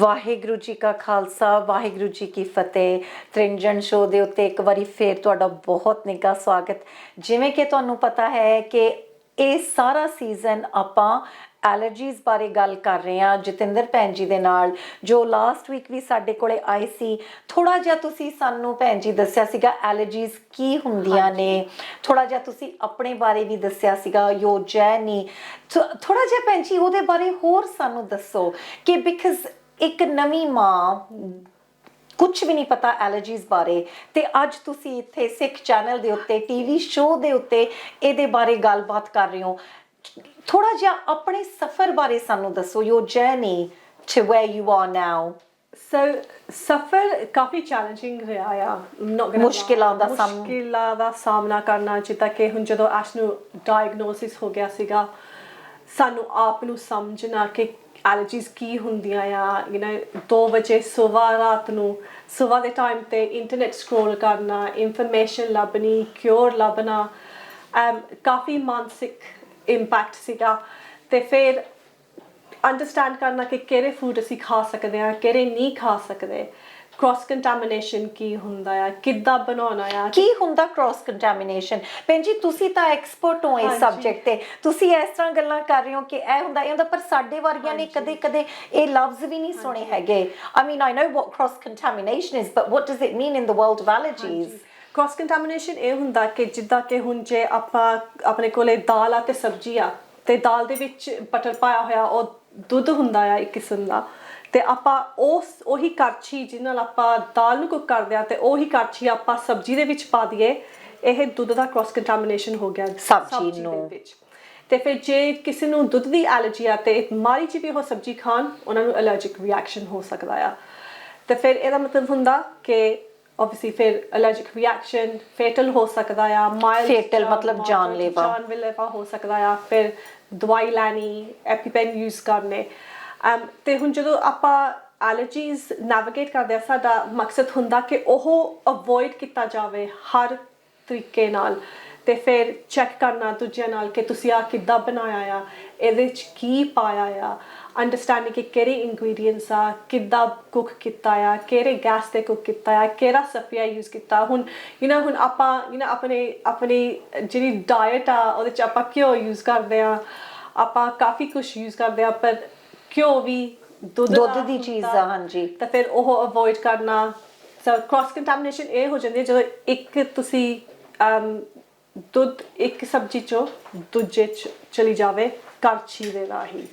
ਵਾਹਿਗੁਰੂ ਜੀ ਕਾ ਖਾਲਸਾ ਵਾਹਿਗੁਰੂ ਜੀ ਕੀ ਫਤਿਹ। ਤ੍ਰਿੰਜਣ ਸ਼ੋ ਦੇ ਉੱਤੇ ਇੱਕ ਵਾਰੀ ਫੇਰ ਤੁਹਾਡਾ ਬਹੁਤ ਨਿੱਘਾ ਸਵਾਗਤ। ਜਿਵੇਂ ਕਿ ਤੁਹਾਨੂੰ ਪਤਾ ਹੈ ਕਿ ਇਹ ਸਾਰਾ ਸੀਜ਼ਨ ਆਪਾਂ ਐਲਰਜੀਜ਼ ਬਾਰੇ ਗੱਲ ਕਰ ਰਹੇ ਹਾਂ ਜਤਿੰਦਰ ਭੈਣ ਜੀ ਦੇ ਨਾਲ, ਜੋ ਲਾਸਟ ਵੀਕ ਵੀ ਸਾਡੇ ਕੋਲੇ ਆਏ ਸੀ। ਥੋੜਾ ਜਿਹਾ ਤੁਸੀਂ ਸਾਨੂੰ ਭੈਣ ਜੀ ਦੱਸਿਆ ਸੀਗਾ ਐਲਰਜੀਜ਼ ਕੀ ਹੁੰਦੀਆਂ ਨੇ, ਥੋੜਾ ਜਿਹਾ ਤੁਸੀਂ ਆਪਣੇ ਬਾਰੇ ਵੀ ਦੱਸਿਆ ਸੀਗਾ ਯੋਜੈਨੀ। ਥੋੜਾ ਜਿਹਾ ਭੈਣ ਜੀ ਉਹਦੇ ਬਾਰੇ ਹੋਰ ਸਾਨੂੰ ਦੱਸੋ ਕਿ ਬਿਕਾਜ਼ ਇੱਕ ਨਵੀਂ ਮਾਂ ਕੁਛ ਵੀ ਨਹੀਂ ਪਤਾ ਐਲਰਜੀਜ਼ ਬਾਰੇ, ਤੇ ਅੱਜ ਤੁਸੀਂ ਇੱਥੇ ਸਿੱਖ ਚੈਨਲ ਦੇ ਉੱਤੇ ਟੀਵੀ ਸ਼ੋਅ ਦੇ ਉੱਤੇ ਇਹਦੇ ਬਾਰੇ ਗੱਲਬਾਤ ਕਰ ਰਹੇ ਹੋ। ਥੋੜਾ ਜਿਹਾ ਆਪਣੇ ਸਫ਼ਰ ਬਾਰੇ ਸਾਨੂੰ ਦੱਸੋ, your journey to where you are now. ਸਫ਼ਰ ਕਾਫੀ ਚੈਲੰਜਿੰਗ ਰਿਹਾ ਆ, ਮੁਸ਼ਕਿਲਾਂ ਦਾ ਸਾਹਮਣਾ ਕਰਨਾ। ਜਿੱਦਾਂ ਕਿ ਹੁਣ ਜਦੋਂ ਐਸ਼ ਨੂੰ ਡਾਇਗਨੋਸਿਸ ਹੋ ਗਿਆ ਸੀਗਾ, ਸਾਨੂੰ ਆਪ ਨੂੰ ਸਮਝਣਾ ਕਿ ਐਲਰਜੀਜ਼ ਕੀ ਹੁੰਦੀਆਂ ਆ। 2 ਵਜੇ ਸੁਬਾਹ ਦੇ ਟਾਈਮ 'ਤੇ ਇੰਟਰਨੈਟ ਸਕਰੋਲ ਕਰਨਾ, ਇਨਫੋਰਮੇਸ਼ਨ ਲੱਭਣੀ, ਕਿਉਰ ਲੱਭਣਾ, ਕਾਫੀ ਮਾਨਸਿਕ ਇੰਪੈਕਟ ਸੀਗਾ। ਅਤੇ ਫਿਰ ਅੰਡਰਸਟੈਂਡ ਕਰਨਾ ਕਿ ਕਿਹੜੇ ਫੂਡ ਅਸੀਂ ਖਾ ਸਕਦੇ ਹਾਂ, ਕਿਹੜੇ ਨਹੀਂ ਖਾ ਸਕਦੇ। ਕ੍ਰੋਸ ਕੰਟੈਮੀਨੇਸ਼ਨ ਕੀ ਹੁੰਦਾ ਆ, ਕਿੱਦਾਂ ਬਣਾਉਣਾ ਆ, ਕੀ ਹੁੰਦਾ ਕ੍ਰੋਸ ਕੰਟੈਮੀਨੇਸ਼ਨ। ਭੈਣ ਜੀ ਤੁਸੀਂ ਤਾਂ ਐਕਸਪਰਟ ਹੋ ਇਸ ਸਬਜੈਕਟ ਤੇ, ਤੁਸੀਂ ਇਸ ਤਰ੍ਹਾਂ ਗੱਲਾਂ ਕਰ ਰਹੇ ਹੋ ਕਿ ਇਹ ਹੁੰਦਾ, ਪਰ ਸਾਡੇ ਵਰਗਿਆਂ ਨੇ ਕਦੇ ਕਦੇ ਇਹ ਲਫ਼ਜ਼ ਵੀ ਨਹੀਂ ਸੁਣੇ ਹੈਗੇ। I mean, I know what cross contamination is, but what does it mean in the world of allergies? Cross contamination ਇਹ ਹੁੰਦਾ ਕਿ ਜਿੱਦਾਂ ਕਿ ਹੁਣ ਜੇ ਆਪਾਂ ਆਪਣੇ ਕੋਲੇ ਦਾਲ ਆ ਅਤੇ ਸਬਜ਼ੀ ਆ, ਅਤੇ ਦਾਲ ਦੇ ਵਿੱਚ ਬਟਰ ਪਾਇਆ ਹੋਇਆ ਉਹ ਦੁੱਧ ਹੁੰਦਾ ਆ ਇੱਕ ਕਿਸਮ ਦਾ, ਅਤੇ ਆਪਾਂ ਉਹੀ ਕੜਛੀ ਜਿਹਦੇ ਨਾਲ ਆਪਾਂ ਦਾਲ ਨੂੰ ਕੁੱਕ ਕਰਦੇ ਹਾਂ ਅਤੇ ਉਹੀ ਕੜਛੀ ਆਪਾਂ ਸਬਜ਼ੀ ਦੇ ਵਿੱਚ ਪਾ ਦਈਏ, ਇਹ ਦੁੱਧ ਦਾ ਕ੍ਰੋਸ ਕੰਟੈਮੀਨੇਸ਼ਨ ਹੋ ਗਿਆ ਸਬਜ਼ੀ ਦੇ ਵਿੱਚ। ਅਤੇ ਫਿਰ ਜੇ ਕਿਸੇ ਨੂੰ ਦੁੱਧ ਦੀ ਐਲਰਜੀ ਆ ਅਤੇ ਮਾੜੀ ਜਿਹੀ ਵੀ ਉਹ ਸਬਜ਼ੀ ਖਾਣ, ਉਹਨਾਂ ਨੂੰ ਐਲਰਜਿਕ ਰਿਐਕਸ਼ਨ ਹੋ ਸਕਦਾ ਆ। ਅਤੇ ਫਿਰ ਇਹਦਾ ਮਤਲਬ ਹੁੰਦਾ ਕਿ ਓਬਵੀਅਸਲੀ ਫਿਰ ਐਲਰਜਿਕ ਰਿਐਕਸ਼ਨ ਫੇਟਲ ਹੋ ਸਕਦਾ ਆ, ਫੇਟਲ ਮਤਲਬ ਜਾਨਲੇਵਾ ਹੋ ਸਕਦਾ ਆ। ਫਿਰ ਦਵਾਈ ਲੈਣੀ, ਐਪੀਪੈਨ ਯੂਜ਼ ਕਰਨੇ। ਅਤੇ ਹੁਣ ਜਦੋਂ ਆਪਾਂ ਐਲਰਜੀਜ਼ ਨੈਵੀਗੇਟ ਕਰਦੇ ਹਾਂ, ਸਾਡਾ ਮਕਸਦ ਹੁੰਦਾ ਕਿ ਉਹ ਅਵੋਇਡ ਕੀਤਾ ਜਾਵੇ ਹਰ ਤਰੀਕੇ ਨਾਲ। ਅਤੇ ਫਿਰ ਚੈੱਕ ਕਰਨਾ ਦੂਜਿਆਂ ਨਾਲ ਕਿ ਤੁਸੀਂ ਆਹ ਕਿੱਦਾਂ ਬਣਾਇਆ ਆ, ਇਹਦੇ 'ਚ ਕੀ ਪਾਇਆ ਆ, ਅੰਡਰਸਟੈਂਡਿੰਗ ਕਿ ਕਿਹੜੇ ਇੰਗਰੀਡੀਅੰਟਸ ਆ, ਕਿੱਦਾਂ ਕੁੱਕ ਕੀਤਾ ਆ, ਕਿਹੜੇ ਗੈਸ 'ਤੇ ਕੁੱਕ ਕੀਤਾ ਆ, ਕਿਹੜਾ ਸਪੀਆ ਯੂਜ਼ ਕੀਤਾ। ਹੁਣ ਹੁਣ ਆਪਾਂ ਆਪਣੀ ਜਿਹੜੀ ਡਾਇਟ ਆ ਉਹਦੇ 'ਚ ਆਪਾਂ ਘਿਓ ਯੂਜ਼ ਕਰਦੇ ਹਾਂ, ਆਪਾਂ ਕਾਫੀ ਕੁਛ ਯੂਜ਼ ਕਰਦੇ ਹਾਂ, ਪਰ ਘਿਓ ਵੀ ਦੁੱਧ ਦੀ ਚੀਜ਼ ਆ। ਹਾਂਜੀ, ਤਾਂ ਫਿਰ ਉਹ ਅਵੋਇਡ ਕਰਨਾ। ਸੋ ਕ੍ਰੋਸ ਕੰਟੈਮੀਨੇਸ਼ਨ ਇਹ ਹੋ ਜਾਂਦੀ ਹੈ ਜਦੋਂ ਇੱਕ ਤੁਸੀਂ ਦੁੱਧ ਇੱਕ ਸਬਜ਼ੀ 'ਚੋਂ ਦੂਜੇ 'ਚ ਚਲੀ ਜਾਵੇ ਕੜਛੀ ਦੇ ਰਾਹੀਂ।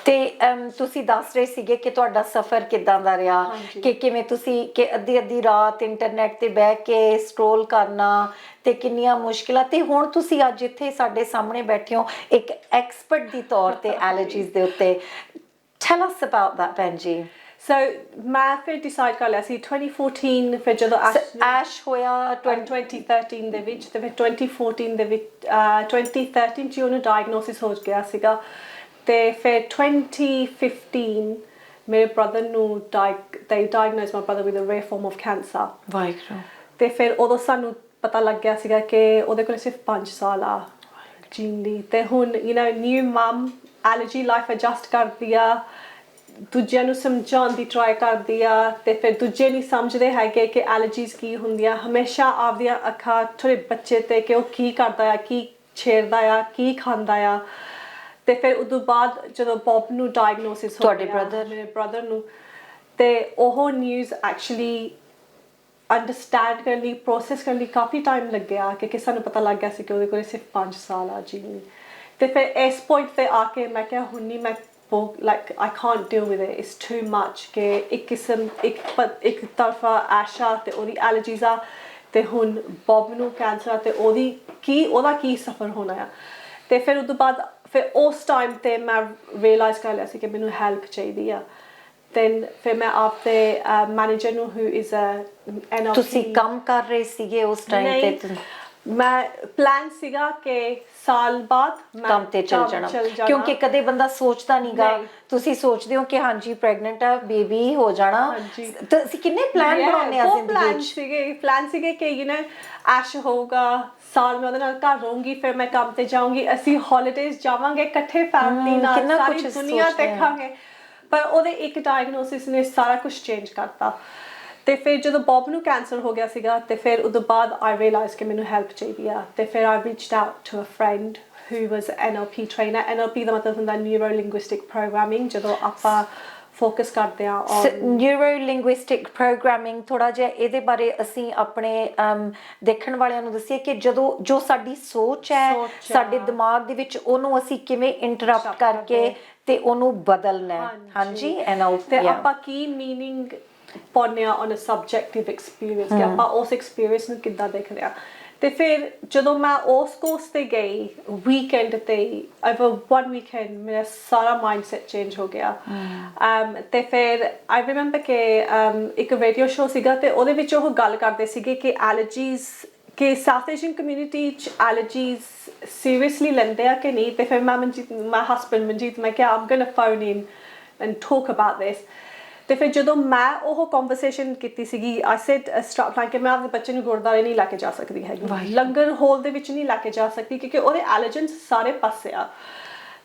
ਤੇ ਤੁਸੀਂ ਦੱਸ ਰਹੇ ਸੀਗੇ ਕਿ ਤੁਹਾਡਾ ਸਫ਼ਰ ਕਿੱਦਾਂ ਦਾ ਰਿਹਾ, ਕਿ ਕਿਵੇਂ ਤੁਸੀਂ ਕਿ ਅੱਧੀ ਰਾਤ ਇੰਟਰਨੈਟ ਤੇ ਬਹਿ ਕੇ ਸਕਰੋਲ ਕਰਨਾ ਤੇ ਕਿੰਨੀਆਂ ਮੁਸ਼ਕਿਲਾਂ, ਤੇ ਹੁਣ ਤੁਸੀਂ ਅੱਜ ਇੱਥੇ ਸਾਡੇ ਸਾਹਮਣੇ ਬੈਠੇ ਹੋ ਇੱਕ ਐਕਸਪਰਟ ਦੀ ਤੌਰ ਤੇ ਐਲਰਜੀਜ਼ ਦੇ ਉੱਤੇ। Tell us about that, ਭੈਣ ਜੀ। ਸੋ ਮੈਂ ਫਿਰ ਡਿਸਾਈਡ ਕਰ ਲਿਆ ਸੀ 2014, ਫਿਰ ਜਦੋਂ ਐਸ਼ ਹੋਇਆ 2013 ਦੇ ਵਿੱਚ, ਅਤੇ ਫਿਰ 2014 ਦੇ ਵਿੱਚ 2013 'ਚ ਉਹਨੂੰ ਡਾਇਗਨੋਸਿਸ ਹੋ ਗਿਆ ਸੀਗਾ। ਅਤੇ ਫਿਰ 2015 ਮੇਰੇ ਬ੍ਰਦਰ ਨੂੰ diagnosed my brother with a rare form of cancer। Waheguru. ਅਤੇ ਫਿਰ ਉਦੋਂ ਸਾਨੂੰ ਪਤਾ ਲੱਗ ਗਿਆ ਸੀਗਾ ਕਿ ਉਹਦੇ ਕੋਲ ਸਿਰਫ 5 ਸਾਲ ਆ ਜੀਣ ਲਈ। ਅਤੇ ਹੁਣ ਨਿਊ ਮਮ ਐਲਰਜੀ ਲਾਈਫ ਐਡਜਸਟ ਕਰਦੀ ਆ, ਦੂਜਿਆਂ ਨੂੰ ਸਮਝਾਉਣ ਦੀ ਟਰਾਈ ਕਰਦੀ ਆ, ਅਤੇ ਫਿਰ ਦੂਜੇ ਨਹੀਂ ਸਮਝਦੇ ਹੈਗੇ ਕਿ ਐਲਰਜੀਜ਼ ਕੀ ਹੁੰਦੀਆਂ। ਹਮੇਸ਼ਾ ਆਪਦੀਆਂ ਅੱਖਾਂ ਥੋੜ੍ਹੇ ਬੱਚੇ 'ਤੇ ਕਿ ਉਹ ਕੀ ਕਰਦਾ ਆ, ਕੀ ਛੇੜਦਾ ਆ, ਕੀ ਖਾਂਦਾ ਆ। ਅਤੇ ਫਿਰ ਉਦੋਂ ਬਾਅਦ ਜਦੋਂ ਬੌਬ ਨੂੰ ਡਾਇਗਨੋਸਿਸ ਹੋ ਗਿਆ, ਮੇਰੇ ਬ੍ਰਦਰ ਨੂੰ, ਅਤੇ ਉਹ ਨਿਊਜ਼ ਐਕਚੁਅਲੀ ਅੰਡਰਸਟੈਂਡ ਕਰਨ ਲਈ, ਪ੍ਰੋਸੈਸ ਕਰਨ ਲਈ ਕਾਫੀ ਟਾਈਮ ਲੱਗਿਆ, ਕਿਉਂਕਿ ਸਾਨੂੰ ਪਤਾ ਲੱਗ ਗਿਆ ਸੀ ਕਿ ਉਹਦੇ ਕੋਲ ਸਿਰਫ 5 ਸਾਲ ਆ ਜੀਣ ਲਈ। ਅਤੇ ਫਿਰ ਇਸ ਪੁਆਇੰਟ 'ਤੇ ਆ ਕੇ ਮੈਂ ਕਿਹਾ ਹੁਣ ਨਹੀਂ, ਮੈਂ I can't deal with it, it's too much। ਕਿ ਇੱਕ ਤਰਫਾ ਐਸ਼ਾ ਅਤੇ ਉਹਦੀ ਐਲਰਜੀਜ਼ ਆ, ਅਤੇ ਹੁਣ ਬੌਬ ਨੂੰ ਕੈਂਸਰ ਆ, ਅਤੇ ਉਹਦਾ ਕੀ ਸਫ਼ਰ ਹੋਣਾ ਆ। ਅਤੇ ਫਿਰ ਉਦੋਂ ਬਾਅਦ ਫਿਰ ਉਸ ਟਾਈਮ 'ਤੇ ਮੈਂ ਰੀਅਲਾਈਜ਼ ਕਰ ਲਿਆ ਸੀ ਕਿ ਮੈਨੂੰ ਹੈਲਪ ਚਾਹੀਦੀ ਆ। ਫਿਰ ਮੈਂ ਆਪਦੇ ਮੈਨੇਜਰ ਨੂੰ who is a NLP। ਤੁਸੀਂ ਕੰਮ ਕਰ ਰਹੇ ਸੀਗੇ ਉਸ ਟਾਈਮ ਤੇ? ਮੈਂ ਪਲਾਨ ਸੀਗਾ ਕਿ ਸਾਲ ਬਾਅਦ ਮੈਂ ਕੰਮ ਤੇ ਚਲ ਜਾਣਾ, ਕਿਉਂਕਿ ਕਦੇ ਬੰਦਾ ਸੋਚਦਾ ਨਹੀਂਗਾ। ਤੁਸੀਂ ਸੋਚਦੇ ਹੋ ਕਿ ਹਾਂਜੀ ਪ੍ਰੈਗਨੈਂਟ ਆ, ਬੇਬੀ ਹੋ ਜਾਣਾ। ਤਾਂ ਅਸੀਂ ਕਿੰਨੇ ਪਲਾਨ ਬਣਾਉਂਦੇ ਆ ਜ਼ਿੰਦਗੀ ਵਿੱਚ। ਪਲਾਨ ਸੀਗੇ ਕਿ ਐਸ਼ ਹੋਊਗਾ, ਸਾਲ ਮੈਂ ਉਹਦੇ ਨਾਲ ਘਰ ਰਹੂੰਗੀ, ਫਿਰ ਮੈਂ ਕੰਮ ਤੇ ਜਾਊਂਗੀ, ਅਸੀਂ ਹੌਲੀਡੇਜ਼ ਜਾਵਾਂਗੇ ਇਕੱਠੇ ਫੈਮਿਲੀ ਨਾਲ, ਸਾਰੀ ਦੁਨੀਆ ਦੇਖਾਂਗੇ। ਪਰ ਉਹਦੇ ਇੱਕ ਡਾਇਗਨੋਸਿਸ ਨੇ ਸਾਰਾ ਕੁਝ ਚੇਂਜ ਕਰਤਾ। ਤੇ ਫਿਰ ਜਦੋਂ ਬੌਬ ਨੂੰ ਕੈਂਸਰ ਹੋ ਗਿਆ ਸੀਗਾ ਤੇ ਫਿਰ ਉਦੋਂ ਬਾਅਦ ਆਈ ਰਿਅਲਾਈਜ਼ ਕਿ ਮੈਨੂੰ ਹੈਲਪ ਚਾਹੀਦੀ ਆ। ਤੇ ਫਿਰ I reached out to a friend who was an NLP trainer। NLP ਦਾ ਮਤਲਬ ਹੁੰਦਾ ਨਿਊਰੋ ਲਿੰਗੁਇਸਟਿਕ ਪ੍ਰੋਗਰਾਮਿੰਗ, ਜਦੋਂ ਆਪਾਂ ਫੋਕਸ ਕਰਦੇ ਆ ਨਿਊਰੋ ਲਿੰਗੁਇਸਟਿਕ ਪ੍ਰੋਗਰਾਮਿੰਗ। ਥੋੜਾ ਜਿਹਾ ਇਹਦੇ ਬਾਰੇ ਅਸੀਂ ਆਪਣੇ ਦੇਖਣ ਵਾਲਿਆਂ ਨੂੰ ਦੱਸੀਏ ਕਿ ਜਦੋਂ ਜੋ ਸਾਡੀ ਸੋਚ ਹੈ ਸਾਡੇ ਦਿਮਾਗ ਦੇ ਵਿੱਚ, ਉਹਨੂੰ ਅਸੀਂ ਕਿਵੇਂ ਇੰਟਰਪਟ ਕਰਕੇ ਤੇ ਉਹਨੂੰ ਬਦਲਣਾ ਹੈ। ਹਾਂਜੀ ਤੇ ਆਪਾਂ ਕੀ ਮੀਨਿੰਗ ਪਾਉਂਦੇ ਆ ਔਨ ਅ ਸਬਜੈਕਟਿਵ ਐਕਸਪੀਰੀਅੰਸ, ਕਿ ਆਪਾਂ ਉਸ ਐਕਸਪੀਰੀਅੰਸ ਨੂੰ ਕਿੱਦਾਂ ਦੇਖਦੇ ਆ। ਤੇ ਫਿਰ ਜਦੋਂ ਮੈਂ ਉਸ ਕੋਰਸ ਤੇ ਗਈ ਵੀਕਐਂਡ ਤੇ, ਓਵਰ 1 ਵੀਕਐਂਡ ਮੇਰਾ ਸਾਰਾ ਮਾਈਂਡਸੈਟ ਚੇਂਜ ਹੋ ਗਿਆ। ਤੇ ਫਿਰ ਆਈ ਰਿਮੈਂਬਰ ਕਿ ਇੱਕ ਰੇਡੀਓ ਸ਼ੋ ਸੀਗਾ ਤੇ ਉਹਦੇ ਵਿੱਚ ਉਹ ਗੱਲ ਕਰਦੇ ਸੀਗੇ ਕਿ ਐਲਰਜੀਜ਼, ਕਿ ਸਾਊਥ ਏਸ਼ੀਅਨ ਕਮਿਊਨਿਟੀ 'ਚ ਐਲਰਜੀਜ਼ ਸੀਰੀਅਸਲੀ ਲੈਂਦੇ ਆ ਕਿ ਨਹੀਂ। ਤੇ ਫਿਰ ਮੈਂ ਹਸਬੈਂਡ ਮਨਜੀਤ, ਮੈਂ ਕਿਹਾ I'm going to phone in and talk about this. ਤੇ ਫਿਰ ਜਦੋਂ ਮੈਂ ਉਹ ਕਨਵਰਸੇਸ਼ਨ ਕੀਤੀ ਸੀਗੀ, ਆਈ ਸੈਡ ਸਟਾਪ ਲਾਈਕ, ਕਿ ਮੈਂ ਆਪਣੇ ਬੱਚੇ ਨੂੰ ਗੁਰਦੁਆਰੇ ਨਹੀਂ ਲੈ ਕੇ ਜਾ ਸਕਦੀ ਹੈਗੀ, ਲੰਗਰ ਹਾਲ ਦੇ ਵਿੱਚ ਨਹੀਂ ਲੈ ਕੇ ਜਾ ਸਕਦੀ, ਕਿਉਂਕਿ ਉਹਦੇ ਐਲਰਜੈਂਸ ਸਾਰੇ ਪਾਸੇ ਆ।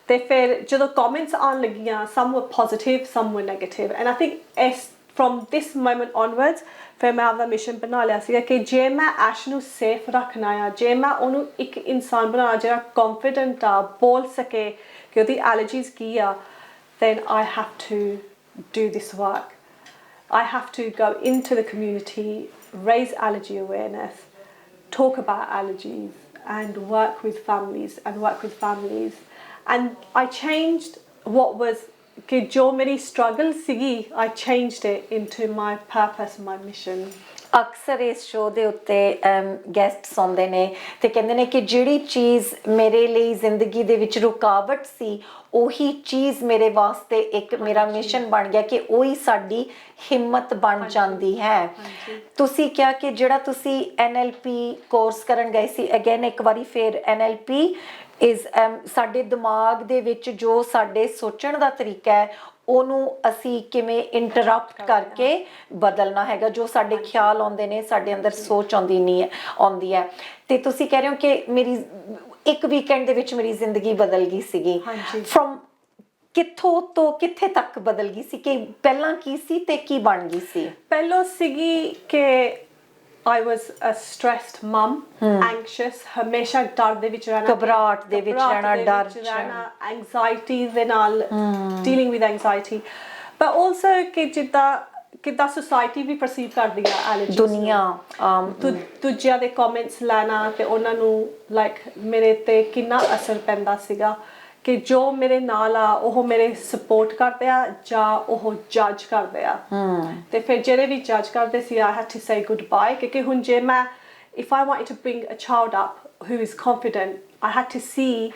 ਤੇ ਫਿਰ ਜਦੋਂ ਕਮੈਂਟਸ ਆਉਣ ਲੱਗੀਆਂ, ਸਮ ਵਰ ਪੋਜ਼ਿਟਿਵ, ਸਮ ਵਰ negative, and I think from this moment onwards ਫਿਰ ਮੈਂ ਆਪਦਾ ਮਿਸ਼ਨ ਬਣਾ ਲਿਆ ਸੀਗਾ ਕਿ ਜੇ ਮੈਂ ਐਸ਼ ਨੂੰ ਸੇਫ ਰੱਖਣਾ ਆ, ਜੇ ਮੈਂ ਉਹਨੂੰ ਇੱਕ ਇਨਸਾਨ ਬਣਾਉਣਾ ਜਿਹੜਾ ਕੌਨਫੀਡੈਂਟ ਆ, ਬੋਲ ਸਕੇ ਕਿ ਉਹਦੀ ਐਲਰਜੀਜ਼ ਕੀ ਆ, then I have to do this work. I have to go into the community, raise allergy awareness, talk about allergies and work with families. And I changed what was ਕਿ ਜੋ ਮੇਰੀ struggle ਸੀਗੀ, I changed it into my purpose, my mission. ਅਕਸਰ ਇਸ show ਦੇ ਉੱਤੇ guests ਆਉਂਦੇ ਨੇ ਤੇ ਕਹਿੰਦੇ ਨੇ ਕਿ ਜਿਹੜੀ ਚੀਜ਼ ਮੇਰੇ ਲਈ ਜ਼ਿੰਦਗੀ ਦੇ ਵਿੱਚ ਰੁਕਾਵਟ ਸੀ, ਉਹੀ ਚੀਜ਼ ਮੇਰੇ ਵਾਸਤੇ ਇੱਕ ਮੇਰਾ ਮਿਸ਼ਨ ਬਣ ਗਿਆ, ਕਿ ਉਹੀ ਸਾਡੀ ਹਿੰਮਤ ਬਣ ਜਾਂਦੀ ਹੈ। ਤੁਸੀਂ ਕਿਹਾ ਕਿ ਜਿਹੜਾ ਤੁਸੀਂ NLP ਕੋਰਸ ਕਰਨ ਗਏ ਸੀ, ਅਗੇਨ ਇੱਕ ਵਾਰੀ ਫਿਰ NLP ਇਜ਼ ਸਾਡੇ ਦਿਮਾਗ ਦੇ ਵਿੱਚ ਜੋ ਸਾਡੇ ਸੋਚਣ ਦਾ ਤਰੀਕਾ ਹੈ, ਉਹਨੂੰ ਅਸੀਂ ਕਿਵੇਂ ਇੰਟਰਪਟ ਕਰਕੇ ਬਦਲਣਾ ਹੈਗਾ। ਜੋ ਸਾਡੇ ਖਿਆਲ ਆਉਂਦੇ ਨੇ, ਸਾਡੇ ਅੰਦਰ ਸੋਚ ਆਉਂਦੀ ਹੈ। ਤੇ ਤੁਸੀਂ ਕਹਿ ਰਹੇ ਹੋ ਕਿ ਮੇਰੀ ਇੱਕ ਵੀਕਐਂਡ ਦੇ ਵਿੱਚ ਮੇਰੀ ਜ਼ਿੰਦਗੀ ਬਦਲ ਗਈ ਸੀਗੀ। ਫਰੋਮ ਕਿੱਥੋਂ ਤੋਂ ਕਿੱਥੇ ਤੱਕ ਬਦਲ ਗਈ ਸੀ, ਕਿ ਪਹਿਲਾਂ ਕੀ ਸੀ ਤੇ ਕੀ ਬਣ ਗਈ ਸੀ? ਪਹਿਲਾਂ ਸੀਗੀ ਕਿ I was a stressed mum, anxious, ਹਮੇਸ਼ਾ ਡਰ ਦੇ ਵਿੱਚ ਰਹਿਣਾ, ਘਬਰਾਹਟ ਦੇ ਵਿੱਚ ਰਹਿਣਾ, ਡਰ ਚ ਰਹਿਣਾ, anxiety ਦੇ ਨਾਲ dealing with anxiety, but also ਕਿ ਕਿੱਦਾਂ society ਵੀ perceive ਕਰਦੀ ਆ allergies, ਦੁਨੀਆ ਦੂਜਿਆਂ ਦੇ comments ਲੈਣਾ ਤੇ ਉਹਨਾਂ ਨੂੰ like ਮੇਰੇ ਤੇ ਕਿੰਨਾ ਅਸਰ ਪੈਂਦਾ ਸੀਗਾ, ਕਿ ਜੋ ਮੇਰੇ ਨਾਲ ਆ ਉਹ ਮੇਰੇ ਸਪੋਰਟ ਕਰਦੇ ਆ ਜਾਂ ਉਹ ਜੱਜ ਕਰਦੇ ਆ। ਤੇ ਫਿਰ ਜਿਹੜੇ ਵੀ ਜੱਜ ਕਰਦੇ ਸੀ, I had to say goodbye, ਕਿਉਂਕਿ ਹੁਣ ਜੇ ਮੈਂ if I wanted to bring a child up who is confident, I had to see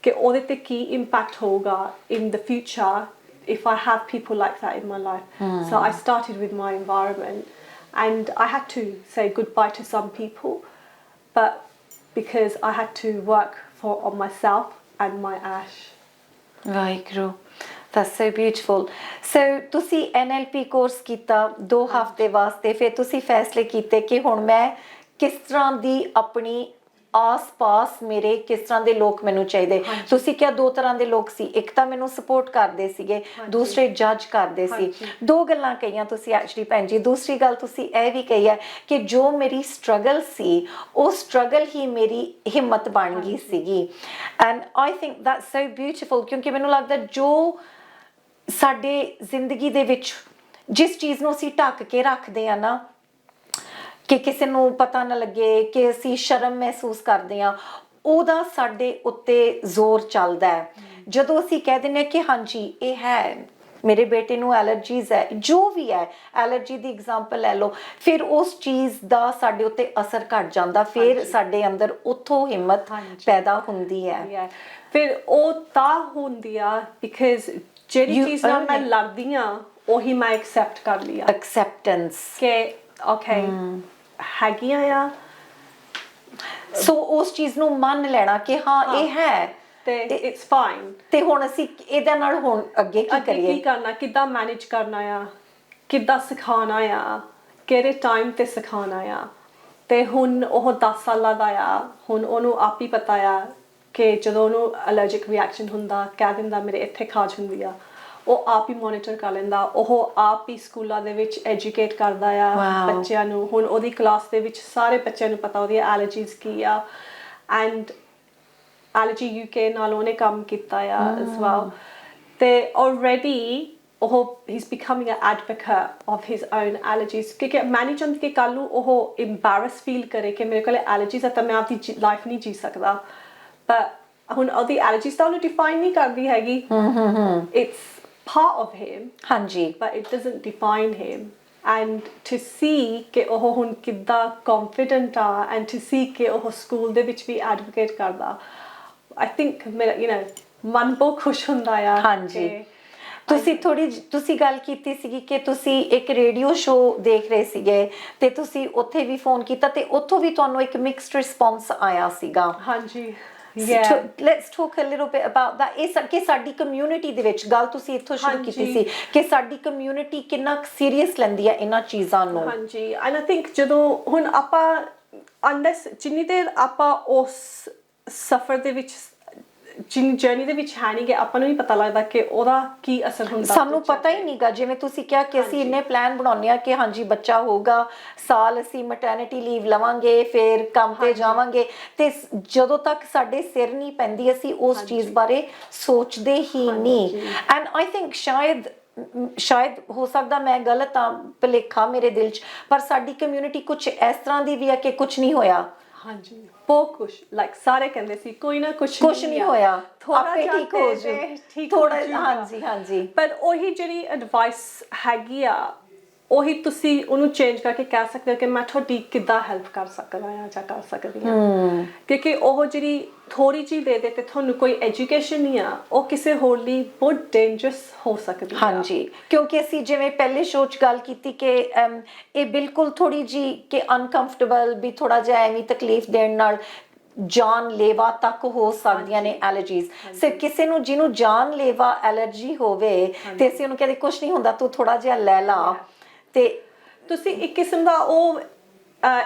ਕਿ ਉਹਦੇ ਤੇ ਕੀ impact ਹੋਊਗਾ in the future if I have people like that in my life. So I started with my environment and I had to say goodbye to some people, but because I had to work on myself and my ash. Waheguru, that's so beautiful. So ਤੁਸੀਂ NLP course ਕੀਤਾ 2 ਹਫ਼ਤੇ ਵਾਸਤੇ, ਫਿਰ ਤੁਸੀਂ ਫੈਸਲੇ ਕੀਤੇ ਕਿ ਹੁਣ ਮੈਂ ਕਿਸ ਤਰ੍ਹਾਂ ਦੀ ਆਪਣੀ ਆਸ-ਪਾਸ ਮੇਰੇ ਕਿਸ ਤਰ੍ਹਾਂ ਦੇ ਲੋਕ ਮੈਨੂੰ ਚਾਹੀਦੇ। ਤੁਸੀਂ ਕਿਹਾ 2 ਤਰ੍ਹਾਂ ਦੇ ਲੋਕ ਸੀ, ਇੱਕ ਤਾਂ ਮੈਨੂੰ ਸਪੋਰਟ ਕਰਦੇ ਸੀਗੇ, ਦੂਸਰੇ ਜੱਜ ਕਰਦੇ ਸੀ। 2 ਗੱਲਾਂ ਕਹੀਆਂ ਤੁਸੀਂ ਐਕਚੁਅਲੀ ਭੈਣ ਜੀ। ਦੂਸਰੀ ਗੱਲ ਤੁਸੀਂ ਇਹ ਵੀ ਕਹੀ ਹੈ ਕਿ ਜੋ ਮੇਰੀ ਸਟਰਗਲ ਸੀ, ਉਹ ਸਟਰਗਲ ਹੀ ਮੇਰੀ ਹਿੰਮਤ ਬਣ ਗਈ ਸੀਗੀ। And I think that's so beautiful, ਕਿਉਂਕਿ ਮੈਨੂੰ ਲੱਗਦਾ ਜੋ ਸਾਡੇ ਜ਼ਿੰਦਗੀ ਦੇ ਵਿੱਚ ਜਿਸ ਚੀਜ਼ ਨੂੰ ਅਸੀਂ ਢੱਕ ਕੇ ਰੱਖਦੇ ਆ ਨਾ, ਕਿ ਕਿਸੇ ਨੂੰ ਪਤਾ ਨਾ ਲੱਗੇ, ਕਿ ਅਸੀਂ ਸ਼ਰਮ ਮਹਿਸੂਸ ਕਰਦੇ ਹਾਂ, ਉਹਦਾ ਸਾਡੇ ਉੱਤੇ ਜ਼ੋਰ ਚੱਲਦਾ ਹੈ। ਜਦੋਂ ਅਸੀਂ ਕਹਿ ਦਿੰਦੇ ਹਾਂ ਕਿ ਹਾਂਜੀ ਇਹ ਹੈ, ਮੇਰੇ ਬੇਟੇ ਨੂੰ ਐਲਰਜੀਜ਼ ਹੈ, ਜੋ ਵੀ ਹੈ, ਐਲਰਜੀ ਦੀ ਐਗਜ਼ਾਮਪਲ ਲੈ ਲਓ, ਫਿਰ ਉਸ ਚੀਜ਼ ਦਾ ਸਾਡੇ ਉੱਤੇ ਅਸਰ ਘੱਟ ਜਾਂਦਾ, ਫਿਰ ਸਾਡੇ ਅੰਦਰ ਉੱਥੋਂ ਹਿੰਮਤ ਪੈਦਾ ਹੁੰਦੀ ਹੈ। ਫਿਰ ਉਹ ਤਾਂ ਹੁੰਦੀ ਆ ਬਿਕਾਜ਼ ਜਿਹੜੀ ਚੀਜ਼ ਨਾਲ ਮੈਂ ਲੜਦੀ ਹਾਂ ਉਹੀ ਮੈਂ ਐਕਸੈਪਟ ਕਰ ਲਿਆ। ਐਕਸੈਪਟੈਂਸ ਕਿ ਓਕੇ ਹੈਗੀਆਂ ਆ, ਸੋ ਉਸ ਚੀਜ਼ ਨੂੰ ਮੰਨ ਲੈਣਾ ਕਿ ਹਾਂ ਇਹ ਹੈ ਤੇ ਇਟਸ ਫਾਈਨ। ਤੇ ਹੁਣ ਅਸੀਂ ਇਹਦੇ ਨਾਲ ਹੁਣ ਅੱਗੇ ਕੀ ਕਰੀਏ, ਕੀ ਕਰਨਾ, ਕਿੱਦਾਂ ਮੈਨੇਜ ਕਰਨਾ ਆ, ਕਿੱਦਾਂ ਸਿਖਾਉਣਾ ਆ, ਕਿਹੜੇ ਟਾਈਮ ਤੇ ਸਿਖਾਉਣਾ ਆ। ਤੇ ਹੁਣ ਉਹ 10 ਸਾਲਾਂ ਦਾ ਆ, ਹੁਣ ਉਹਨੂੰ ਆਪ ਹੀ ਪਤਾ ਆ ਕਿ ਜਦੋਂ ਉਹਨੂੰ ਅਲਰਜਿਕ ਰਿਐਕਸ਼ਨ ਹੁੰਦਾ, ਕਹਿ ਦਿੰਦਾ ਮੇਰੇ ਇੱਥੇ ਖਾਜ ਹੁੰਦੀ ਆ, ਉਹ ਆਪ ਹੀ ਮੋਨੀਟਰ ਕਰ ਲੈਂਦਾ, ਉਹ ਆਪ ਹੀ ਸਕੂਲਾਂ ਦੇ ਵਿੱਚ ਐਜੂਕੇਟ ਕਰਦਾ ਆ ਬੱਚਿਆਂ ਨੂੰ। ਹੁਣ ਉਹਦੀ ਕਲਾਸ ਦੇ ਵਿੱਚ ਸਾਰੇ ਬੱਚਿਆਂ ਨੂੰ ਪਤਾ ਉਹਦੀਆਂ ਐਲਰਜੀਜ਼ ਕੀ ਆ, ਐਂਡ ਐਲਰਜੀ UK ਨਾਲ ਉਹਨੇ ਕੰਮ ਕੀਤਾ ਆ as well। ਤੇ already ਉਹ he's becoming an advocate of his own allergies, ਕਿਉਂਕਿ ਮੈਂ ਨਹੀਂ ਚਾਹੁੰਦੀ ਕਿ ਕੱਲ੍ਹ ਨੂੰ ਉਹ embarrass feel ਕਰੇ ਕਿ ਮੇਰੇ ਕੋਲ ਐਲਰਜੀਜ਼ ਆ ਤਾਂ ਮੈਂ ਆਪਦੀ ਲਾਈਫ ਨਹੀਂ ਜੀ ਸਕਦਾ। ਪਰ ਹੁਣ ਉਹਦੀ ਐਲਰਜੀਜ਼ ਤਾਂ ਉਹਨੂੰ ਡਿਫਾਈਨ ਨਹੀਂ ਕਰਦੀ ਹੈਗੀ। It's part of him, ਹਾਂਜੀ, but it doesn't define him। And to see ਕਿ ਉਹ ਹੁਣ ਕਿੱਦਾਂ confident ਆ, and to see ਕਿ ਉਹ ਸਕੂਲ ਦੇ ਵਿੱਚ ਵੀ advocate ਕਰਦਾ, I think ਮੇਰਾ ਮਨ ਬਹੁਤ ਖੁਸ਼ ਹੁੰਦਾ ਆ। ਹਾਂਜੀ। ਤੁਸੀਂ ਗੱਲ ਕੀਤੀ ਸੀਗੀ ਕਿ ਤੁਸੀਂ ਇੱਕ ਰੇਡੀਓ ਸ਼ੋਅ ਦੇਖ ਰਹੇ ਸੀਗੇ ਤੇ ਤੁਸੀਂ ਉੱਥੇ ਵੀ ਫੋਨ ਕੀਤਾ ਤੇ ਉੱਥੋਂ ਵੀ ਤੁਹਾਨੂੰ ਇੱਕ ਮਿਕਸਡ ਰਿਸਪੌਂਸ ਆਇਆ ਸੀਗਾ। ਹਾਂਜੀ। Let's talk a little bit about that। ਇਹ ਕਿ ਸਾਡੀ ਕਮਿਊਨਿਟੀ ਦੇ ਵਿੱਚ ਗੱਲ ਤੁਸੀਂ ਇੱਥੋਂ ਸ਼ੁਰੂ ਕੀਤੀ ਸੀ ਕਿ ਸਾਡੀ ਕਮਿਊਨਿਟੀ ਕਿੰਨਾ ਸੀਰੀਅਸ ਲੈਂਦੀ ਹੈ ਇਹਨਾਂ ਚੀਜ਼ਾਂ ਨੂੰ। ਹਾਂਜੀ, ਐਂਡ ਆਈ ਥਿੰਕ ਜਦੋਂ ਹੁਣ ਆਪਾਂ ਅਨਲੈਸ ਜਿੰਨੀ ਦੇਰ ਆਪਾਂ ਉਸ ਸਫ਼ਰ ਦੇ ਵਿੱਚ ਜਿੰਨੀ ਜਰਨੀ ਦੇ ਵਿੱਚ ਹੈ ਨਹੀਂ ਕਿ ਆਪਾਂ ਨੂੰ ਨਹੀਂ ਪਤਾ ਲੱਗਦਾ ਕਿ ਉਹਦਾ ਕੀ ਅਸਰ ਹੁੰਦਾ। ਸਾਨੂੰ ਪਤਾ ਹੀ ਨਹੀਂਗਾ, ਜਿਵੇਂ ਤੁਸੀਂ ਕਿਹਾ ਕਿ ਅਸੀਂ ਇੰਨੇ ਪਲਾਨ ਬਣਾਉਂਦੇ ਹਾਂ ਕਿ ਹਾਂਜੀ ਬੱਚਾ ਹੋਊਗਾ, ਸਾਲ ਅਸੀਂ ਮੈਟਰਨਿਟੀ ਲੀਵ ਲਵਾਂਗੇ, ਫਿਰ ਕੰਮ ਤੇ ਜਾਵਾਂਗੇ, ਤੇ ਜਦੋਂ ਤੱਕ ਸਾਡੇ ਸਿਰ ਨਹੀਂ ਪੈਂਦੀ ਅਸੀਂ ਉਸ ਚੀਜ਼ ਬਾਰੇ ਸੋਚਦੇ ਹੀ ਨਹੀਂ। ਐਂਡ ਆਈ ਥਿੰਕ ਸ਼ਾਇਦ ਹੋ ਸਕਦਾ ਮੈਂ ਗਲਤ ਹਾਂ, ਭੁਲੇਖਾ ਮੇਰੇ ਦਿਲ 'ਚ, ਪਰ ਸਾਡੀ ਕਮਿਊਨਿਟੀ ਕੁਛ ਇਸ ਤਰ੍ਹਾਂ ਦੀ ਵੀ ਹੈ ਕਿ ਕੁਛ ਨਹੀਂ ਹੋਇਆ। ਹਾਂਜੀ, ਬਹੁਤ ਖੁਸ਼, ਲਾਈਕ ਸਾਰੇ ਕਹਿੰਦੇ ਸੀ ਕੋਈ ਨਾ ਕੁਛ ਨਹੀਂ ਹੋਇਆ, ਆਪੇ ਠੀਕ ਹੋ ਜੂ, ਥੋੜਾ। ਹਾਂਜੀ। ਪਰ ਉਹੀ ਜਿਹੜੀ ਐਡਵਾਈਸ ਹੈਗੀ ਆ, ਉਹੀ ਤੁਸੀਂ ਉਹਨੂੰ ਚੇਂਜ ਕਰਕੇ ਕਹਿ ਸਕਦੇ ਹੋ ਕਿ ਮੈਂ ਤੁਹਾਡੀ ਕਿੱਦਾਂ ਹੈਲਪ ਕਰ ਸਕਦਾ ਹਾਂ ਜਾਂ ਕਰ ਸਕਦੀ ਹਾਂ। ਕਿਉਂਕਿ ਉਹ ਜਿਹੜੀ ਥੋੜੀ ਜਿਹੀ ਦੇ ਤੇ ਤੁਹਾਨੂੰ ਕੋਈ ਐਜੂਕੇਸ਼ਨ ਨਹੀਂ ਆ, ਉਹ ਕਿਸੇ ਹੋਰ ਲਈ ਬਹੁਤ ਡੇਂਜਰਸ ਹੋ ਸਕਦੀ ਹੈ। ਹਾਂਜੀ, ਕਿਉਂਕਿ ਅਸੀਂ ਜਿਵੇਂ ਪਹਿਲੇ ਸ਼ੋਅ 'ਚ ਗੱਲ ਕੀਤੀ ਕਿ ਇਹ ਬਿਲਕੁਲ ਥੋੜੀ ਜਿਹੀ ਕਿ ਅਨਕੰਫਰਟੇਬਲ ਵੀ, ਥੋੜਾ ਜਿਹਾ ਐਵੇਂ ਤਕਲੀਫ ਦੇਣ ਨਾਲ ਜਾਨਲੇਵਾ ਤੱਕ ਹੋ ਸਕਦੀਆਂ ਨੇ ਐਲਰਜੀਜ਼। ਸਿਰਫ ਕਿਸੇ ਨੂੰ ਜਿਹਨੂੰ ਜਾਨਲੇਵਾ ਐਲਰਜੀ ਹੋਵੇ ਤੇ ਅਸੀਂ ਉਹਨੂੰ ਕਹਿੰਦੇ ਕੁਛ ਨਹੀਂ ਹੁੰਦਾ, ਤੂੰ ਥੋੜਾ ਜਿਹਾ ਲੈ ਲਾ, ਤੇ ਤੁਸੀਂ ਇੱਕ ਕਿਸਮ ਦਾ ਉਹ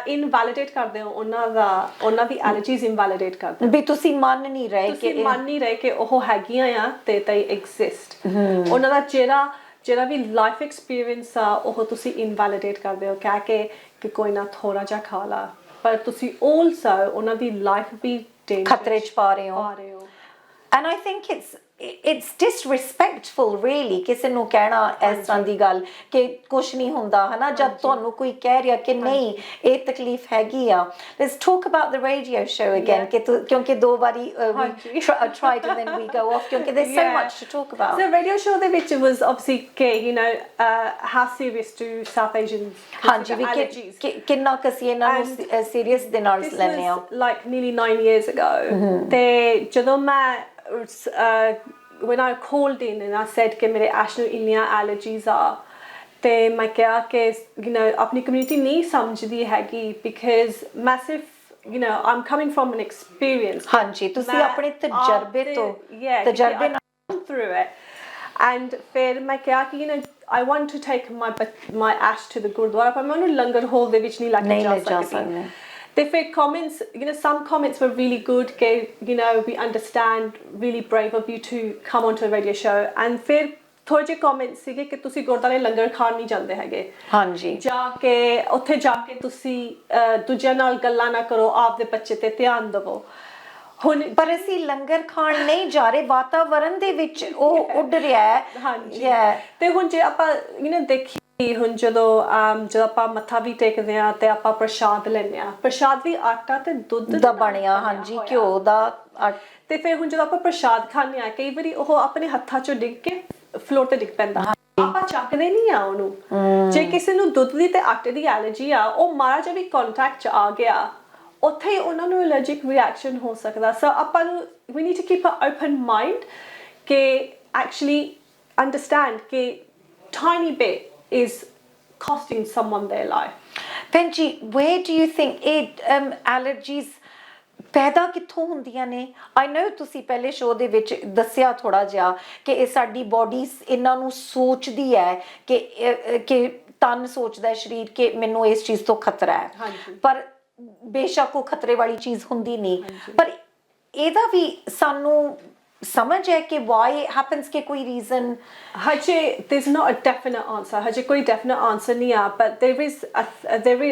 ਇਨਵੈਲੀਡੇਟ ਕਰਦੇ ਹੋ ਉਹਨਾਂ ਦੀ ਐਲਰਜੀਜ਼ ਇਨਵੈਲੀਡੇਟ ਕਰਦੇ ਹੋ ਵੀ ਤੁਸੀਂ ਮੰਨ ਨਹੀਂ ਰਹੇ ਕਿ ਉਹ ਹੈਗੀਆਂ ਆ ਤੇ they exist। ਉਹਨਾਂ ਦਾ ਜਿਹੜਾ ਵੀ ਲਾਈਫ ਐਕਸਪੀਰੀਅੰਸ ਆ ਉਹ ਤੁਸੀਂ ਇਨਵੈਲੀਡੇਟ ਕਰਦੇ ਹੋ ਕਹਿ ਕੇ ਕਿ ਕੋਈ ਨਾ ਥੋੜਾ ਜਿਹਾ ਖਾ ਲਾ, ਪਰ ਤੁਸੀਂ also ਉਹਨਾਂ ਦੀ ਲਾਈਫ ਵੀ ਖਤਰੇ 'ਚ ਪਾ ਰਹੇ ਹੋ। And I think it's disrespectful really ਕਿਸੇ ਨੂੰ ਕਹਿਣਾ ਇਸ ਤਰ੍ਹਾਂ ਦੀ ਗੱਲ ਕਿ ਕੁਛ ਨਹੀਂ ਹੁੰਦਾ, ਹਨਾ, ਜਦ ਤੁਹਾਨੂੰ ਕੋਈ ਕਹਿ ਰਿਹਾ ਕਿ ਨਹੀਂ ਇਹ ਤਕਲੀਫ ਹੈਗੀ ਆ। Let's talk about the radio show again ਕਿਉਂਕਿ 2 ਵਾਰੀ we tried and then we go off ਕਿਉਂਕਿ there's so much to talk about। The radio show ਦੇ ਵਿੱਚ was obviously ਕਿ how serious do South Asians ਹਾਂਜੀ, ਵੀ ਕਿੰਨਾ ਕੁ ਅਸੀਂ ਇਹਨਾਂ ਨੂੰ ਸੀਰੀਅਸ ਦੇ ਨਾਲ ਲੈਂਦੇ ਹਾਂ। Like nearly 9 years ago ਤੇ ਜਦੋਂ ਮੈਂ when I called in and I said ਕਿ ਮੇਰੇ ਐਸ਼ ਨੂੰ ਇੰਨੀਆਂ ਐਲਰਜੀਜ਼ ਆ, ਤੇ ਮੈਂ ਕਿਹਾ ਕਿ ਆਪਣੀ ਕਮਿਊਨਿਟੀ ਨਹੀਂ ਸਮਝਦੀ ਹੈਗੀ because ਮੈਂ ਸਿਰਫ I'm coming from an experience। ਹਾਂਜੀ, ਤੁਸੀਂ ਆਪਣੇ ਤਜਰਬੇ ਨਾਲ through it। and ਫਿਰ ਮੈਂ ਕਿਹਾ ਕਿ I want to take my ash to the Gurdwara, ਪਰ ਮੈਂ ਉਹਨੂੰ ਲੰਗਰ ਹਾਲ ਦੇ ਵਿੱਚ ਨਹੀਂ ਲੈ ਜਾ ਸਕਦੀ। ਤੇ ਫਿਰ comments, some comments were really good ਕਿ we understand, really brave of you to come onto the radio show। and ਫਿਰ ਥੋੜੇ ਜਿਹੇ comments ਸੀਗੇ ਕਿ ਤੁਸੀਂ ਗੁਰਦੁਆਰੇ ਲੰਗਰ ਖਾਣ ਨਹੀਂ ਜਾਂਦੇ ਹੈਗੇ। ਹਾਂਜੀ, ਉੱਥੇ ਜਾ ਕੇ ਤੁਸੀਂ ਦੂਜਿਆਂ ਨਾਲ ਗੱਲਾਂ ਨਾ ਕਰੋ, ਆਪਦੇ ਬੱਚੇ ਤੇ ਧਿਆਨ ਦੇਵੋ। ਹੁਣ ਪਰ ਅਸੀਂ ਲੰਗਰ ਖਾਣ ਨਹੀਂ ਜਾ ਰਹੇ, ਵਾਤਾਵਰਨ ਦੇ ਵਿੱਚ ਉਹ ਉੱਡ ਰਿਹਾ ਹੈ। ਹਾਂਜੀ, ਤੇ ਹੁਣ ਜੇ ਆਪਾਂ ਦੇਖੀਏ ਹੁਣ ਜਦੋਂ ਆਪਾਂ ਮੱਥਾ ਵੀ ਟੇਕਦੇ ਆ ਤੇ ਆਪਾਂ ਪ੍ਰਸ਼ਾਦ ਲੈਂਦੇ ਆ, ਪ੍ਰਸ਼ਾਦ ਵੀ ਆਟਾ ਤੇ ਦੁੱਧ ਦਾ ਬਣਿਆ, ਹਾਂਜੀ, ਘਿਓ ਦਾ। ਤੇ ਫਿਰ ਹੁਣ ਜਦੋਂ ਆਪਾਂ ਪ੍ਰਸ਼ਾਦ ਖਾਂਦੇ ਆ, ਕਈ ਵਾਰੀ ਉਹ ਆਪਣੇ ਹੱਥਾਂ ਚੋਂ ਡਿੱਗ ਕੇ ਫਲੋਰ ਤੇ ਡਿੱਗ ਪੈਂਦਾ, ਆਪਾਂ ਚੱਕਦੇ ਨਹੀਂ ਆ ਉਹਨੂੰ। ਜੇ ਕਿਸੇ ਨੂੰ ਦੁੱਧ ਦੀ ਤੇ ਆਟੇ ਦੀ ਐਲਰਜੀ ਆ, ਉਹ ਮਾੜਾ ਜਿਹਾ ਵੀ ਕੰਟੈਕਟ 'ਚ ਆ ਗਿਆ, ਉੱਥੇ ਹੀ ਉਹਨਾਂ ਨੂੰ ਐਲਰਜਿਕ ਰਿਐਕਸ਼ਨ ਹੋ ਸਕਦਾ। ਸੋ ਆਪਾਂ ਨੂੰ we need to keep an open mind ਕਿ actually understand ਕਿ tiny bit is costing someone their life। ਭੈਣ ਜੀ, where do you think ਇਹ allergies ਪੈਦਾ ਕਿੱਥੋਂ ਹੁੰਦੀਆਂ ਨੇ? ਆਈ ਨੋ ਤੁਸੀਂ ਪਹਿਲੇ ਸ਼ੋਅ ਦੇ ਵਿੱਚ ਦੱਸਿਆ ਥੋੜਾ ਜਿਹਾ ਕਿ ਇਹ ਸਾਡੀ ਬੋਡੀ ਇਹਨਾਂ ਨੂੰ ਸੋਚਦੀ ਹੈ ਕਿ ਤਨ ਸੋਚਦਾ ਹੈ ਸਰੀਰ ਕਿ ਮੈਨੂੰ ਇਸ ਚੀਜ਼ ਤੋਂ ਖਤਰਾ ਹੈ, ਪਰ ਬੇਸ਼ੱਕ ਉਹ ਖਤਰੇ ਵਾਲੀ ਚੀਜ਼ ਹੁੰਦੀ ਨਹੀਂ। ਪਰ ਇਹਦਾ ਵੀ ਸਾਨੂੰ ਸਮਝ ਹੈ ਕਿ why it happens ਕਿ ਕੋਈ reason Haji, there's not a definite answer. Haji, koi definite answer nahi hai, but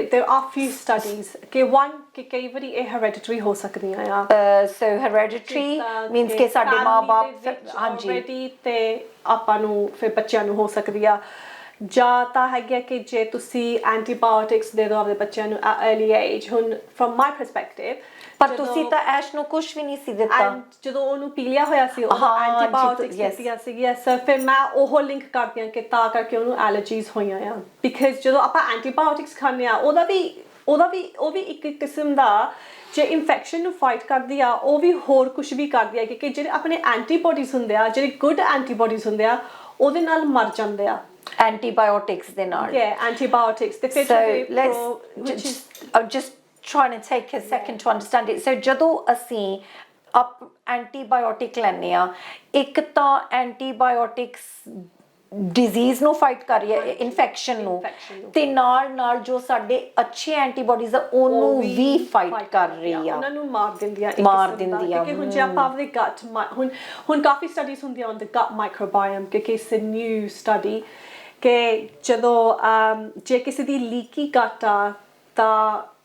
there are few studies. Ke one ke kai wari eh hereditary ho sakdiyan ya. so hereditary means ਕਿ ਸਾਡੇ ਮਾਂ-ਬਾਪ ਹਾਂਜੀ already ਤੇ ਆਪਾਂ ਨੂੰ ਫਿਰ ਬੱਚਿਆਂ ਨੂੰ ਹੋ ਸਕਦੀ ਆ ਜਾਂ ਤਾਂ ਹੈਗਾ ਕਿ ਜੇ ਤੁਸੀਂ ਐਂਟੀਬਾਇਓਟਿਕਸ ਦੇ ਦਿਓ ਆਪਣੇ ਬੱਚਿਆਂ ਨੂੰ at early age ਹੁਣ from my perspective ਪਰ ਤੁਸੀਂ ਤਾਂ ਐਸ਼ ਨੂੰ ਕੁਝ ਵੀ ਨਹੀਂ ਸੀ ਦਿੱਤਾ ਜਦੋਂ ਉਹਨੂੰ ਪੀਲਿਆ ਹੋਇਆ ਸੀ ਉਹ ਐਂਟੀਬਾਇਓਟਿਕਸ ਦਿੱਤੀਆਂ ਸੀਗੀਆਂ ਸੋ ਫਿਰ ਮੈਂ ਉਹ ਲਿੰਕ ਕਰਦੀ ਹਾਂ ਕਿ ਤਾਂ ਕਰਕੇ ਉਹਨੂੰ ਐਲਰਜੀਜ਼ ਹੋਈਆਂ ਆ ਬਿਕਾਜ਼ ਜਦੋਂ ਆਪਾਂ ਐਂਟੀਬਾਇਓਟਿਕਸ ਖਾਂਦੇ ਆ ਉਹ ਵੀ ਇੱਕ ਕਿਸਮ ਦਾ ਜੇ ਇਨਫੈਕਸ਼ਨ ਨੂੰ ਫਾਈਟ ਕਰਦੀ ਆ ਉਹ ਵੀ ਹੋਰ ਕੁਝ ਵੀ ਕਰਦੀ ਆ ਕਿ ਜਿਹੜੇ ਆਪਣੇ ਐਂਟੀਬਾਡੀਜ਼ ਹੁੰਦੇ ਆ ਜਿਹੜੇ ਗੁੱਡ ਐਂਟੀਬਾਡੀਜ਼ ਹੁੰਦੇ ਆ ਉਹਦੇ ਨਾਲ ਮਰ ਜਾਂਦੇ ਆ antibiotics ਦੇ ਨਾਲ antibiotics the so let's I'm just trying to take a second to understand it so ਜਦੋਂ ਅਸੀਂ ਐਂਟੀਬਾਇਓਟਿਕ ਲੈਂਦੇ ਆ ਇੱਕ ਤਾਂ ਐਂਟੀਬਾਇਓਟਿਕਸ ਡਿਜ਼ੀਜ਼ ਨੂੰ ਫਾਈਟ ਕਰ ਰਹੀ ਹੈ ਇਨਫੈਕਸ਼ਨ ਨੂੰ ਤੇ ਨਾਲ ਜੋ ਸਾਡੇ ਅੱਛੇ ਐਂਟੀਬਾਡੀਜ਼ ਆ ਉਹਨੂੰ ਵੀ ਫਾਈਟ ਕਰ ਰਹੀ ਆ ਉਹਨਾਂ ਨੂੰ ਮਾਰ ਦਿੰਦੀਆਂ ਕਿਉਂਕਿ ਹੁਣ ਜੇ ਆਪਾਂ ਆਪਣੇ ਗਟ ਹੁਣ ਕਾਫੀ ਸਟੱਡੀਜ਼ ਹੁੰਦੀਆਂ ਔਨ ਦ ਗਟ ਮਾਈਕਰੋਬਾਇਓਮ ਕਿ ਇਸ ਨਿਊ ਸਟੱਡੀ ਕਿ ਜਦੋਂ ਜੇ ਕਿਸੇ ਦੀ ਲੀਕੀ ਗਟ ਆ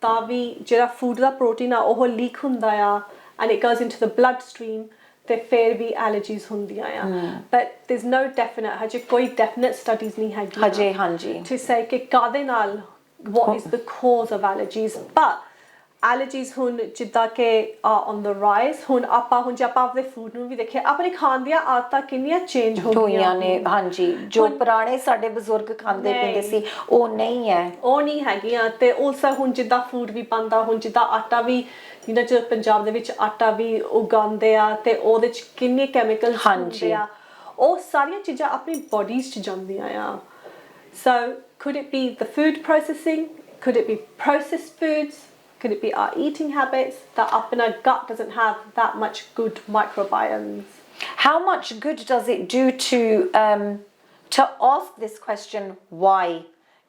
ਤਾਂ ਵੀ ਜਿਹੜਾ ਫੂਡ ਦਾ ਪ੍ਰੋਟੀਨ ਆ ਉਹ ਲੀਕ ਹੁੰਦਾ ਆ and it goes into the bloodstream ਤੇ ਫਿਰ ਵੀ ਐਲਰਜੀਜ਼ ਹੁੰਦੀਆਂ ਆ but there's no definite ਹਜੇ ਕੋਈ definite studies ਨਹੀਂ ਹੈਗੀਆਂ ਹਜੇ ਹਾਂਜੀ to say ਕਿ ਕਾਹਦੇ ਨਾਲ what is the cause of allergies but allergies ਹੁਣ ਜਿੱਦਾਂ ਕਿ on the rise ਹੁਣ ਜੇ ਆਪਾਂ ਆਪਣੇ ਫੂਡ ਨੂੰ ਵੀ ਦੇਖੀਏ ਆਪਣੇ ਖਾਣ ਦੀਆਂ ਆਦਤਾਂ ਕਿੰਨੀਆਂ ਚੇਂਜ ਹੋ ਗਈਆਂ ਨੇ ਹਾਂਜੀ ਜੋ ਪੁਰਾਣੇ ਸਾਡੇ ਬਜ਼ੁਰਗ ਖਾਂਦੇ ਪੀਂਦੇ ਸੀ ਉਹ ਨਹੀਂ ਹੈਗੀਆਂ ਤੇ also ਹੁਣ ਜਿੱਦਾਂ ਫੂਡ ਵੀ ਬਣਦਾ ਹੁਣ ਜਿੱਦਾਂ ਆਟਾ ਵੀ ਜਿੱਦਾਂ ਚ ਪੰਜਾਬ ਦੇ ਵਿੱਚ ਆਟਾ ਵੀ ਉਗਾਉਂਦੇ ਆ ਤੇ ਉਹਦੇ ਚ ਕਿੰਨੇ ਕੈਮੀਕਲਸ ਹੁੰਦੇ ਆ ਉਹ ਸਾਰੀਆਂ ਚੀਜ਼ਾਂ ਆਪਣੀ ਬੋਡੀਜ਼ ਚ ਜਾਂਦੀਆਂ ਆ so could it be the food processing could it be processed foods could it be our eating habits that our gut doesn't have that much good microbiomes how much good does it do to ask this question why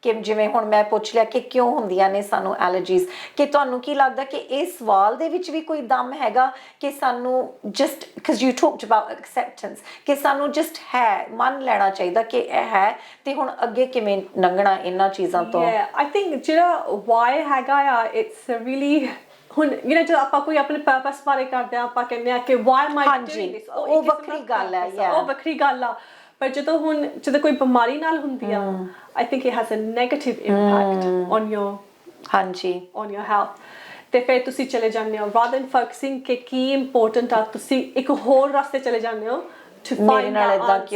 ਕਿ ਜਿਵੇਂ ਹੁਣ ਮੈਂ ਪੁੱਛ ਲਿਆ ਕਿ ਕਿਉਂ ਹੁੰਦੀਆਂ ਨੇ ਸਾਨੂੰ ਐਲਰਜੀਜ਼ ਕਿ ਤੁਹਾਨੂੰ ਕੀ ਲੱਗਦਾ ਕਿ ਇਸ ਸਵਾਲ ਦੇ ਵਿੱਚ ਵੀ ਕੋਈ ਦਮ ਹੈਗਾ ਕਿ ਸਾਨੂੰ just because you talked about acceptance ਕਿ ਸਾਨੂੰ ਜਸਟ ਹੈ ਮੰਨ ਲੈਣਾ ਚਾਹੀਦਾ ਕਿ ਇਹ ਹੈ ਤੇ ਹੁਣ ਅੱਗੇ ਕਿਵੇਂ ਲੰਘਣਾ ਇਹਨਾਂ ਚੀਜ਼ਾਂ ਤੋਂ ਆਈ ਥਿੰਕ ਜਿਹੜਾ ਵਾਈ ਹੈਗਾ ਆ ਇਟਸ ਰੀਲੀ ਹੁਣ ਜਦੋਂ ਆਪਾਂ ਕੋਈ ਆਪਣੇ ਪਰਪਸ ਬਾਰੇ ਕਰਦੇ ਆ ਆਪਾਂ ਕਹਿੰਦੇ ਆ ਕਿ why am I doing this ਉਹ ਵੱਖਰੀ ਗੱਲ ਹੈ ਉਹ ਵੱਖਰੀ ਗੱਲ ਆ ਪਰ ਜਦੋਂ ਕੋਈ ਬਿਮਾਰੀ ਨਾਲ ਹੁੰਦੀ ਆ I think it has a negative impact on your health ਤੇ ਫਿਰ ਤੁਸੀਂ ਚਲੇ ਜਾਂਦੇ ਹੋ rather than focusing ਕਿ ਕੀ important ਆ ਤੁਸੀਂ ਇੱਕ ਹੋਰ ਰਸਤੇ ਚਲੇ ਜਾਂਦੇ ਹੋ to find out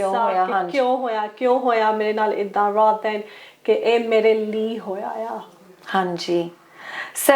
ਕਿਉਂ ਹੋਇਆ ਮੇਰੇ ਨਾਲ ਇਦਾਂ rather than ਕਿ ਇਹ ਮੇਰੇ ਲਈ ਹੋਇਆ ਆ ਹਾਂਜੀ so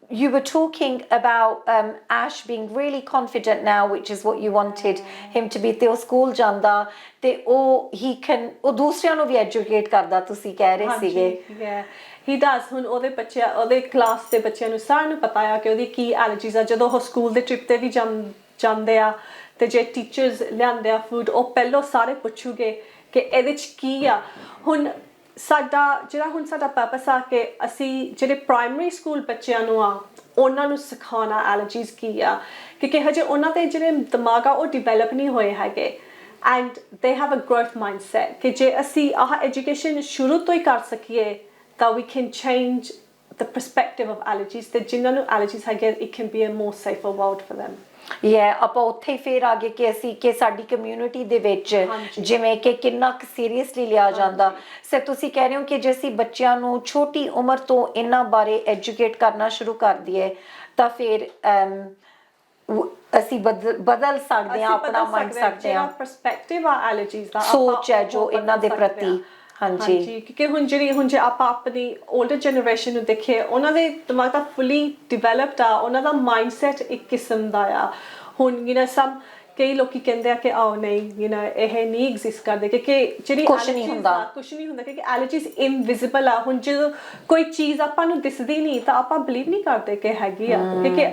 you were talking about Ash being really confident now which is what you wanted him to be ਤੇ ਉਹ ਸਕੂਲ ਜਾਂਦਾ ਤੇ ਉਹ ਦੂਸਰਿਆਂ ਨੂੰ ਵੀ ਐਜੂਕੇਟ ਕਰਦਾ ਤੁਸੀਂ ਕਹਿ ਰਹੇ ਸੀਗੇ he does ਹੁਣ ਉਹਦੇ ਕਲਾਸ ਦੇ ਬੱਚਿਆਂ ਨੂੰ ਸਾਰਿਆਂ ਨੂੰ ਪਤਾ ਆ ਕਿ ਉਹਦੀ ਕੀ ਐਲਰਜੀਜ਼ ਆ ਜਦੋਂ ਉਹ ਸਕੂਲ ਦੇ ਟ੍ਰਿਪ ਤੇ ਵੀ ਜਾਂਦੇ ਆ ਤੇ ਜੇ ਟੀਚਰਸ ਲਿਆਂਦੇ ਆ ਫੂਡ ਉਹ ਪਹਿਲਾਂ ਸਾਰੇ ਪੁੱਛੂਗੇ ਕਿ ਇਹਦੇ ਚ ਕੀ ਆ ਹੁਣ ਸਾਡਾ ਪਰਪਸ ਆ ਕਿ ਅਸੀਂ ਜਿਹੜੇ ਪ੍ਰਾਇਮਰੀ ਸਕੂਲ ਬੱਚਿਆਂ ਨੂੰ ਆ ਉਹਨਾਂ ਨੂੰ ਸਿਖਾਉਣਾ ਐਲਰਜੀਜ਼ ਕੀ ਆ ਕਿਉਂਕਿ ਹਜੇ ਉਹਨਾਂ ਦੇ ਜਿਹੜੇ ਦਿਮਾਗ ਆ ਉਹ ਡਿਵੈਲਪ ਨਹੀਂ ਹੋਏ ਹੈਗੇ and they have a growth mindset ਕਿ ਜੇ ਅਸੀਂ ਆਹ ਐਜੂਕੇਸ਼ਨ ਸ਼ੁਰੂ ਤੋਂ ਹੀ ਕਰ ਸਕੀਏ ਤਾਂ we can change the perspective of allergies ਤੇ ਜਿਨ੍ਹਾਂ ਨੂੰ ਐਲਰਜੀਜ਼ ਹੈਗੇ it can be a more safer world for them ਆਪਾਂ ਉੱਥੇ ਫੇਰ ਆ ਗਏ ਕਿ ਅਸੀਂ ਕਿ ਸਾਡੀ ਕਮਿਊਨਿਟੀ ਦੇ ਵਿੱਚ ਜਿਵੇਂ ਕਿ ਕਿੰਨਾ ਸੀਰੀਅਸਲੀ ਲਿਆ ਜਾਂਦਾ ਸਰ ਤੁਸੀਂ ਕਹਿ ਰਹੇ ਹੋ ਕਿ ਜੇ ਅਸੀਂ ਬੱਚਿਆਂ ਨੂੰ ਛੋਟੀ ਉਮਰ ਤੋਂ ਇਹਨਾਂ ਬਾਰੇ ਐਜੂਕੇਟ ਕਰਨਾ ਸ਼ੁਰੂ ਕਰ ਦਈਏ ਤਾਂ ਫਿਰ ਅਸੀਂ ਬਦਲ ਸਕਦੇ ਹਾਂ ਆਪਣਾ ਮੰਨ ਸਕਦੇ ਹਾਂ ਪਰਸਪੈਕਟਿਵ ਆ ਐਲਰਜੀਜ਼ ਦਾ ਸੋਚ ਹੈ ਜੋ ਇਹਨਾਂ ਦੇ ਪ੍ਰਤੀ ਹਾਂਜੀ ਕਿਉਂਕਿ ਹੁਣ ਜੇ ਆਪਾਂ ਆਪਣੀ 올ਡਰ ਜਨਰੇਸ਼ਨ ਨੂੰ ਦੇਖੀਏ ਉਹਨਾਂ ਦੇ ਦਿਮਾਗ ਤਾਂ ਫੁੱਲੀ ਡਿਵੈਲਪਡ ਆ ਉਹਨਾਂ ਦਾ ਮਾਈਂਡਸੈਟ ਇੱਕ ਕਿਸਮ ਦਾ ਆ ਹੁਣ ਕਈ ਲੋਕੀ ਕਹਿੰਦੇ ਆ ਕਿ ਨਹੀਂ ਇਹ ਨਹੀਂ ਐਗਜ਼ਿਸਟ ਕਰਦੇ ਕਿਉਂਕਿ ਜਿਹੜੀ ਕੁਛ ਨਹੀਂ ਹੁੰਦਾ ਕਿਉਂਕਿ ਐਲਰਜੀਜ਼ ਇਨਵਿਜ਼ੀਬਲ ਆ ਹੁਣ ਜਦੋਂ ਕੋਈ ਚੀਜ਼ ਆਪਾਂ ਨੂੰ ਦਿਸਦੀ ਨਹੀਂ ਤਾਂ ਆਪਾਂ ਬਿਲੀਵ ਨਹੀਂ ਕਰਦੇ ਕਿ ਹੈਗੀ ਆ ਕਿਉਂਕਿ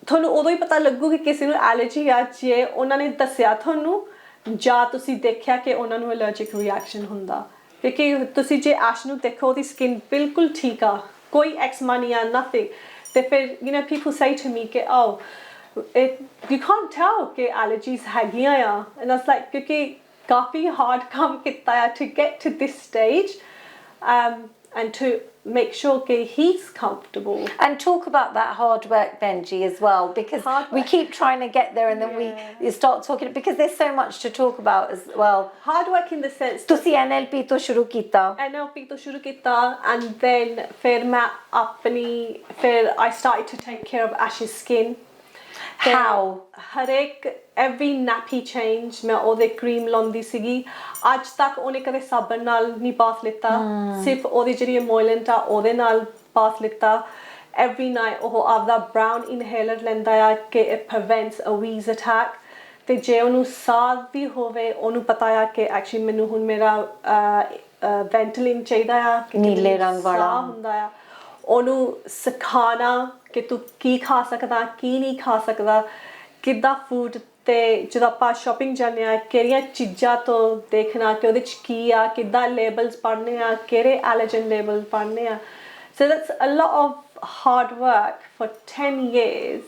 ਤੁਹਾਨੂੰ ਉਦੋਂ ਹੀ ਪਤਾ ਲੱਗੂ ਕਿ ਕਿਸੇ ਨੂੰ ਐਲਰਜੀ ਆ ਜੇ ਉਹਨਾਂ ਨੇ ਦੱਸਿਆ ਤੁਹਾਨੂੰ ਜਾਂ ਤੁਸੀਂ ਦੇਖਿਆ ਕਿ ਉਹਨਾਂ ਨੂੰ ਐਲਰਜਿਕ ਰਿਐਕਸ਼ਨ ਹੁੰਦਾ ਕਿਉਂਕਿ ਤੁਸੀਂ ਜੇ ਐਸ਼ ਨੂੰ ਦੇਖੋ ਉਹਦੀ ਸਕਿਨ ਬਿਲਕੁਲ ਠੀਕ ਆ ਕੋਈ ਐਕਸਮਾ ਨਹੀਂ ਆ ਨਥਿੰਗ ਤੇ ਫਿਰ people say to me ਕਿ you can't tell कि allergies हैगियां uh, and that's like क्योंकि काफ़ी hard काम किया है to get to this stage, and to make sure that he's comfortable. And talk about that hard work, Benji, as well, because we keep trying to get there and then we start talking, because there's so much to talk about as well. Hard work in the sense ਤੁਸੀਂ NLP ਤੋਂ ਸ਼ੁਰੂ ਕੀਤਾ, NLP ਤੋਂ ਸ਼ੁਰੂ ਕੀਤਾ, and then ਫਿਰ ਮੈਂ I started to take care of Ash's skin. how ਹਰੇਕ every nappy change ਮੈਂ ਉਹਦੇ cream ਲਾਉਂਦੀ ਸੀਗੀ। ਅੱਜ ਤੱਕ ਉਹਨੇ ਕਦੇ ਸਾਬਣ ਨਾਲ ਨਹੀਂ ਬਾਥ ਲਿੱਤਾ, ਸਿਰਫ ਉਹਦੀ ਜਿਹੜੀ emollient ਆ ਉਹਦੇ ਨਾਲ ਬਾਥ ਲਿੱਤਾ। every night ਉਹ ਆਪਦਾ brown inhaler ਲੈਂਦਾ ਆ ਕਿ it prevents a wheeze attack, ਤੇ ਜੇ ਉਹਨੂੰ ਸਾਹ ਵੀ ਹੋਵੇ ਉਹਨੂੰ ਪਤਾ ਆ ਕਿ actually ਮੈਨੂੰ ਹੁਣ ਮੇਰਾ ventolin ਚਾਹੀਦਾ ਆ ਕਿ ਨੀਲੇ ਰੰਗ ਵਾਲਾ ਹੁੰਦਾ ਆ। ਉਹਨੂੰ ਸਿਖਾਣਾ ਕਿ ਤੂੰ ਕੀ ਖਾ ਸਕਦਾ ਕੀ ਨਹੀਂ ਖਾ ਸਕਦਾ, ਕਿੱਦਾਂ ਫੂਡ, ਤੇ ਜਦੋਂ ਆਪਾਂ ਸ਼ਾਪਿੰਗ ਜਾਂਦੇ ਆ ਕਿਹੜੀਆਂ ਚੀਜ਼ਾਂ ਤੋਂ ਦੇਖਣਾ ਕਿ ਉਹਦੇ 'ਚ ਕੀ ਆ, ਕਿੱਦਾਂ ਲੇਬਲਸ ਪੜ੍ਹਨੇ ਆ, ਕਿਹੜੇ ਐਲਰਜਨ ਲੇਬਲ ਪੜ੍ਹਨੇ ਆ। So that's a lot of hard work for 10 years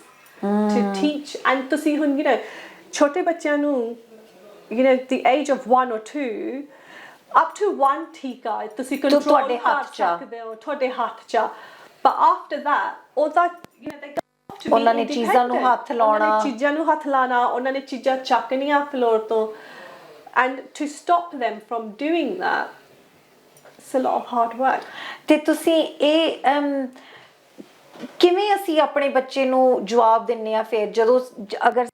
to teach. And ਤੁਸੀਂ ਹੁਣ ਛੋਟੇ ਬੱਚਿਆਂ ਨੂੰ the age of 1 or 2 up to 1 ਠੀਕ ਆ, ਤੁਸੀਂ ਕੰਟਰੋਲ ਕਰ ਸਕਦੇ ਹੋ ਤੁਹਾਡੇ ਹੱਥ 'ਚ, but after that ਉਹਦਾ ਉਹਨਾਂ ਨੇ ਚੀਜ਼ਾਂ ਨੂੰ ਹੱਥ ਲਾਉਣਾ, ਉਹਨਾਂ ਨੇ ਚੀਜ਼ਾਂ ਚੱਕਣੀਆਂ ਫਲੋਰ ਤੋਂ, and to stop them from doing that it's a lot of hard work. ਤੇ ਤੁਸੀਂ ਇਹ ਕਿਵੇਂ ਅਸੀਂ ਆਪਣੇ ਬੱਚੇ ਨੂੰ ਜਵਾਬ ਦਿੰਨੇ ਆ ਫਿਰ ਜਦੋਂ ਅਗਰ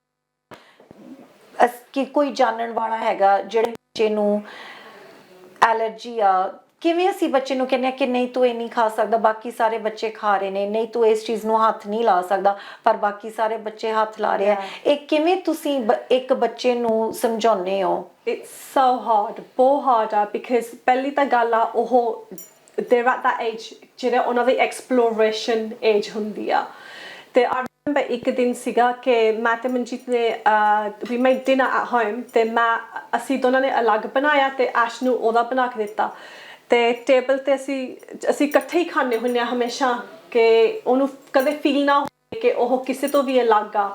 ਕਿ ਕੋਈ ਜਾਣਨ ਵਾਲਾ ਹੈਗਾ ਜਿਹੜੇ ਬੱਚੇ ਨੂੰ ਐਲਰਜੀ ਆ, ਕਿਵੇਂ ਅਸੀਂ ਬੱਚੇ ਨੂੰ ਕਹਿੰਦੇ ਆ ਕਿ ਨਹੀਂ ਤੂੰ ਇਹ ਨਹੀਂ ਖਾ ਸਕਦਾ, ਬਾਕੀ ਸਾਰੇ ਬੱਚੇ ਖਾ ਰਹੇ ਨੇ, ਨਹੀਂ ਤੂੰ ਇਸ ਚੀਜ਼ ਨੂੰ ਹੱਥ ਨਹੀਂ ਲਾ ਸਕਦਾ ਪਰ ਬਾਕੀ ਸਾਰੇ ਬੱਚੇ ਹੱਥ ਲਾ ਰਹੇ ਆ, ਇਹ ਕਿਵੇਂ ਤੁਸੀਂ ਇੱਕ ਬੱਚੇ ਨੂੰ ਸਮਝਾਉਂਦੇ ਹੋ? It's so hard, ਬਹੁਤ hard ਆ, because ਪਹਿਲੀ ਤਾਂ ਗੱਲ ਆ ਉਹ they're at that age ਜਿਹੜਾ ਉਹਨਾਂ ਦੀ exploration age ਹੁੰਦੀ ਆ। ਤੇ I remember ਇੱਕ ਦਿਨ ਸੀਗਾ ਕਿ ਮੈਂ ਤੇ ਮਨਜੀਤ ਨੇ we made dinner at home, ਤੇ ਅਸੀਂ ਦੋਨਾਂ ਨੇ ਅਲੱਗ ਬਣਾਇਆ ਤੇ ਐਸ਼ ਨੂੰ ਉਹਦਾ ਬਣਾ ਕੇ ਦਿੱਤਾ, ਤੇ ਟੇਬਲ ਤੇ ਅਸੀਂ ਇਕੱਠੇ ਹੀ ਖਾਂਦੇ ਹੁੰਦੇ ਆ ਹਮੇਸ਼ਾ ਕਿ ਉਹਨੂੰ ਕਦੇ ਫੀਲ ਨਾ ਹੋਵੇ ਕਿ ਉਹ ਕਿਸੇ ਤੋਂ ਵੀ ਅਲੱਗ ਆ।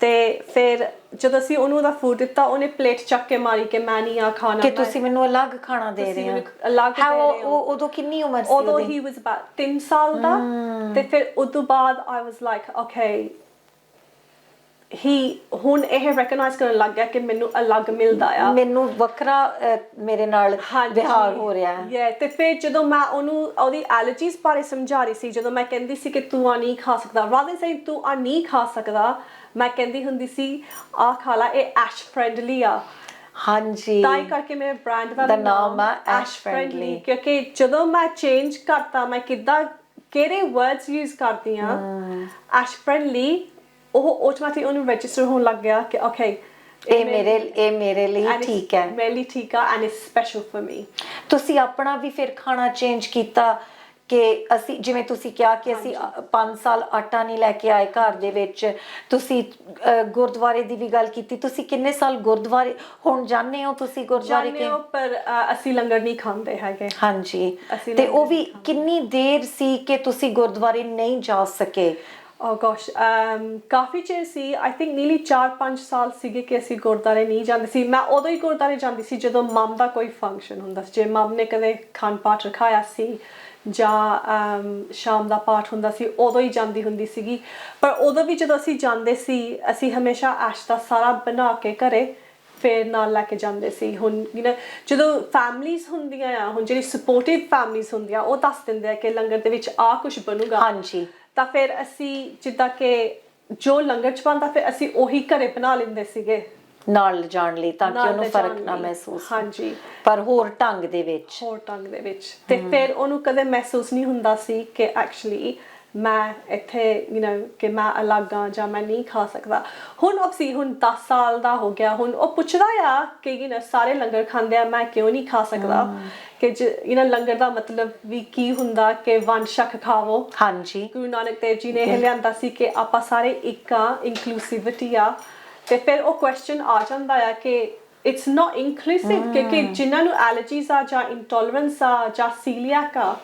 ਤੇ ਫਿਰ ਜਦੋਂ ਅਸੀਂ ਉਹਨੂੰ ਉਹਦਾ ਫੂਡ ਦਿੱਤਾ ਉਹਨੇ ਪਲੇਟ ਚੱਕ ਕੇ ਮਾਰੀ ਕਿ ਮੈਂ ਨਹੀਂ ਆ ਖਾਣਾ, ਕਿ ਤੁਸੀਂ ਮੈਨੂੰ ਅਲੱਗ ਖਾਣਾ ਦੇ ਰਹੇ ਹੋ, ਅਲੱਗ ਦੇ ਰਹੇ ਹੋ। ਉਦੋਂ ਕਿੰਨੀ ਉਮਰ ਸੀ ਉਦੋਂ he was about 3 ਸਾਲ ਦਾ, ਤੇ ਫਿਰ ਉਸ ਤੋਂ ਬਾਅਦ I was like okay ਹੁਣ ਇਹ ਰੈਕਗਨਾਈਜ਼ ਕਰਨ ਲੱਗ ਗਿਆ ਕਿ ਮੈਨੂੰ ਅਲੱਗ ਮਿਲਦਾ ਆ, ਮੈਨੂੰ ਵੱਖਰਾ ਮੇਰੇ ਨਾਲ ਵਿਹਾਰ ਹੋ ਰਿਹਾ ਹੈ। ਤੇ ਫਿਰ ਜਦੋਂ ਮੈਂ ਉਹਨੂੰ ਉਹਦੀ ਐਲਰਜੀਜ਼ ਬਾਰੇ ਸਮਝਾ ਰਹੀ ਸੀ, ਜਦੋਂ ਮੈਂ ਕਹਿੰਦੀ ਸੀ ਕਿ ਤੂੰ ਆ ਨਹੀਂ ਖਾ ਸਕਦਾ, rather than ਤੂੰ ਆ ਨਹੀਂ ਖਾ ਸਕਦਾ, ਮੈਂ ਕਹਿੰਦੀ ਹੁੰਦੀ ਸੀ ਆ ਖਾ ਲਾ, ਇਹ ਐਸ਼ ਫਰੈਂਡਲੀ ਆ। ਹਾਂਜੀ, ਤਾਂ ਹੀ ਕਰਕੇ ਮੇਰੇ ਬ੍ਰਾਂਡ ਦਾ ਨਾਮ ਆ ਐਸ਼ ਫਰੈਂਡਲੀ, ਕਿਉਂਕਿ ਜਦੋਂ ਮੈਂ ਚੇਂਜ ਕਰਤਾ ਮੈਂ ਕਿਹੜੇ ਵਰਡਸ ਯੂਜ਼ ਕਰਦੀ ਆ ਐਸ਼ ਫਰੈਂਡਲੀ, ਉਹ ਆਟੋਮੈਟਿਕਲੀ ਉਹਨੂੰ ਰਜਿਸਟਰ ਹੋਣ ਲੱਗ ਗਿਆ ਕਿ ਓਕੇ ਇਹ ਮੇਰੇ ਲਈ ਠੀਕ ਹੈ, ਮੇਰੇ ਲਈ ਠੀਕ ਆ, and it's special for me. ਤੁਸੀਂ ਆਪਣਾ ਵੀ ਫਿਰ ਖਾਣਾ ਚੇਂਜ ਕੀਤਾ ਕਿ ਅਸੀਂ ਜਿਵੇਂ ਤੁਸੀਂ ਕਿਹਾ ਕਿ ਅਸੀਂ 5 ਸਾਲ ਆਟਾ ਨਹੀਂ ਲੈ ਕੇ ਆਏ ਘਰ ਦੇ ਵਿੱਚ, ਤੁਸੀਂ ਗੁਰਦੁਆਰੇ ਦੀ ਵੀ ਗੱਲ ਕੀਤੀ, ਤੁਸੀਂ ਕਿੰਨੇ ਸਾਲ ਗੁਰਦੁਆਰੇ ਹੁਣ ਜਾਂਦੇ ਹੋ? ਤੁਸੀਂ ਗੁਰਦੁਆਰੇ ਜਾਂਦੇ ਹੋ ਪਰ ਅਸੀਂ ਲੰਗਰ ਨਹੀਂ ਖਾਂਦੇ ਹੈਗੇ। ਹਾਂਜੀ, ਤੇ ਉਹ ਵੀ ਕਿੰਨੀ ਦੇਰ ਸੀ ਕਿ ਤੁਸੀਂ ਗੁਰਦੁਆਰੇ ਨਹੀਂ ਜਾ ਸਕੇ? Oh gosh, ਕਾਫੀ ਚਿਰ ਸੀ, I think nearly 4-5 ਸਾਲ ਸੀਗੇ ਕਿ ਅਸੀਂ ਗੁਰਦੁਆਰੇ ਨਹੀਂ ਜਾਂਦੇ ਸੀ। ਮੈਂ ਉਦੋਂ ਹੀ ਗੁਰਦੁਆਰੇ ਜਾਂਦੀ ਸੀ ਜਦੋਂ ਮਮ ਦਾ ਕੋਈ ਫੰਕਸ਼ਨ ਹੁੰਦਾ ਸੀ, ਜੇ ਮਮ ਨੇ ਕਦੇ ਅਖੰਡ ਪਾਠ ਰਖਾਇਆ ਸੀ ਜਾਂ ਸ਼ਾਮ ਦਾ ਪਾਠ ਹੁੰਦਾ ਸੀ ਉਦੋਂ ਹੀ ਜਾਂਦੀ ਹੁੰਦੀ ਸੀਗੀ। ਪਰ ਉਦੋਂ ਵੀ ਜਦੋਂ ਅਸੀਂ ਜਾਂਦੇ ਸੀ ਅਸੀਂ ਹਮੇਸ਼ਾ ਐਸ਼ ਦਾ ਸਾਰਾ ਬਣਾ ਕੇ ਘਰੇ ਫਿਰ ਨਾਲ ਲੈ ਕੇ ਜਾਂਦੇ ਸੀ। ਹੁਣ ਜਦੋਂ ਫੈਮਲੀਜ਼ ਹੁੰਦੀਆਂ ਆ, ਹੁਣ ਜਿਹੜੀ ਸਪੋਰਟਿਵ ਫੈਮਲੀਜ਼ ਹੁੰਦੀਆਂ ਉਹ ਦੱਸ ਦਿੰਦੇ ਆ ਕਿ ਲੰਗਰ ਦੇ ਵਿੱਚ ਆ ਕੁਛ ਬਣੂਗਾ, ਹਾਂਜੀ, ਤਾਂ ਫਿਰ ਅਸੀਂ ਜਿੱਦਾਂ ਕਿ ਜੋ ਲੰਗਰ 'ਚ ਬਣਦਾ ਫਿਰ ਅਸੀਂ ਉਹੀ ਘਰੇ ਬਣਾ ਲੈਂਦੇ ਸੀਗੇ ਨਾਲ ਜਾਣ ਲਈ, ਤਾਂ ਕਿ ਉਹਨੂੰ ਫਰਕ ਨਾ ਮਹਿਸੂਸ, ਹਾਂਜੀ, ਪਰ ਹੋਰ ਢੰਗ ਦੇ ਵਿੱਚ। ਤੇ ਫਿਰ ਉਹਨੂੰ ਕਦੇ ਮਹਿਸੂਸ ਨਹੀਂ ਹੁੰਦਾ ਸੀ ਕਿ ਐਕਚੁਅਲੀ ਮੈਂ ਇੱਥੇ ਕਿ ਮੈਂ ਅਲੱਗ ਆ ਜਾਂ ਮੈਂ ਨਹੀਂ ਖਾ ਸਕਦਾ। ਹੁਣ ਹੁਣ 10 ਸਾਲ ਦਾ ਹੋ ਗਿਆ, ਹੁਣ ਉਹ ਪੁੱਛਦਾ ਆ ਕਿ ਸਾਰੇ ਲੰਗਰ ਖਾਂਦੇ ਆ, ਮੈਂ ਕਿਉਂ ਨਹੀਂ ਖਾ ਸਕਦਾ, ਕਿ ਲੰਗਰ ਦਾ ਮਤਲਬ ਵੀ ਕੀ ਹੁੰਦਾ ਕਿ ਵੰਡ ਛਕ ਖਾਵੋ। ਹਾਂਜੀ, ਗੁਰੂ ਨਾਨਕ ਦੇਵ ਜੀ ਨੇ ਇਹ ਲਿਆਂਦਾ ਸੀ ਕਿ ਆਪਾਂ ਸਾਰੇ ਇੱਕ ਆ, ਇਨਕਲੂਸਿਵਿਟੀ ਆ। ਤੇ ਫਿਰ ਉਹ ਕੁਐਸਚਨ ਆ ਜਾਂਦਾ ਆ ਕਿ ਇਟਸ ਨੋਟ ਇਨਕਲੂਸਿਵ, ਕਿਉਂਕਿ ਜਿਨ੍ਹਾਂ ਨੂੰ ਐਲਰਜੀਜ਼ ਆ ਜਾਂ ਇੰਟੋਲਰੈਂਸ ਆ ਜਾਂ ਸੀਲੀਐਕ ਆ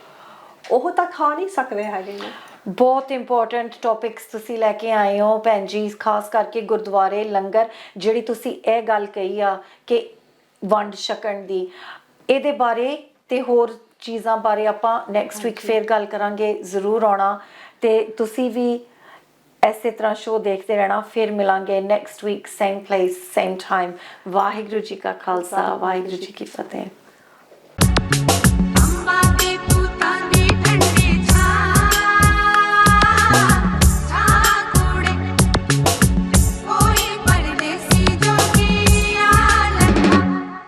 ਉਹ ਤਾਂ ਖਾ ਨਹੀਂ ਸਕਦੇ ਹੈਗੇ ਨੇ। ਬਹੁਤ ਇੰਪੋਰਟੈਂਟ ਟੌਪਿਕਸ ਤੁਸੀਂ ਲੈ ਕੇ ਆਏ ਹੋ ਭੈਣ ਜੀ, ਖਾਸ ਕਰਕੇ ਗੁਰਦੁਆਰੇ ਲੰਗਰ, ਜਿਹੜੀ ਤੁਸੀਂ ਇਹ ਗੱਲ ਕਹੀ ਆ ਕਿ ਵੰਡ ਛਕਣ ਦੀ, ਇਹਦੇ ਬਾਰੇ ਤੇ ਹੋਰ ਚੀਜ਼ਾਂ ਬਾਰੇ ਆਪਾਂ ਨੈਕਸਟ ਵੀਕ ਫੇਰ ਗੱਲ ਕਰਾਂਗੇ। ਜ਼ਰੂਰ ਆਉਣਾ ਤੇ ਤੁਸੀਂ ਵੀ ਇਸੇ ਤਰ੍ਹਾਂ ਸ਼ੋਅ ਦੇਖਦੇ ਰਹਿਣਾ। ਫਿਰ ਮਿਲਾਂਗੇ next week, same place same time. Waheguru ji ਕਾ ਖਾਲਸਾ, ਵਾਹਿਗੁਰੂ ਜੀ ਕੀ ਫਤਿਹ।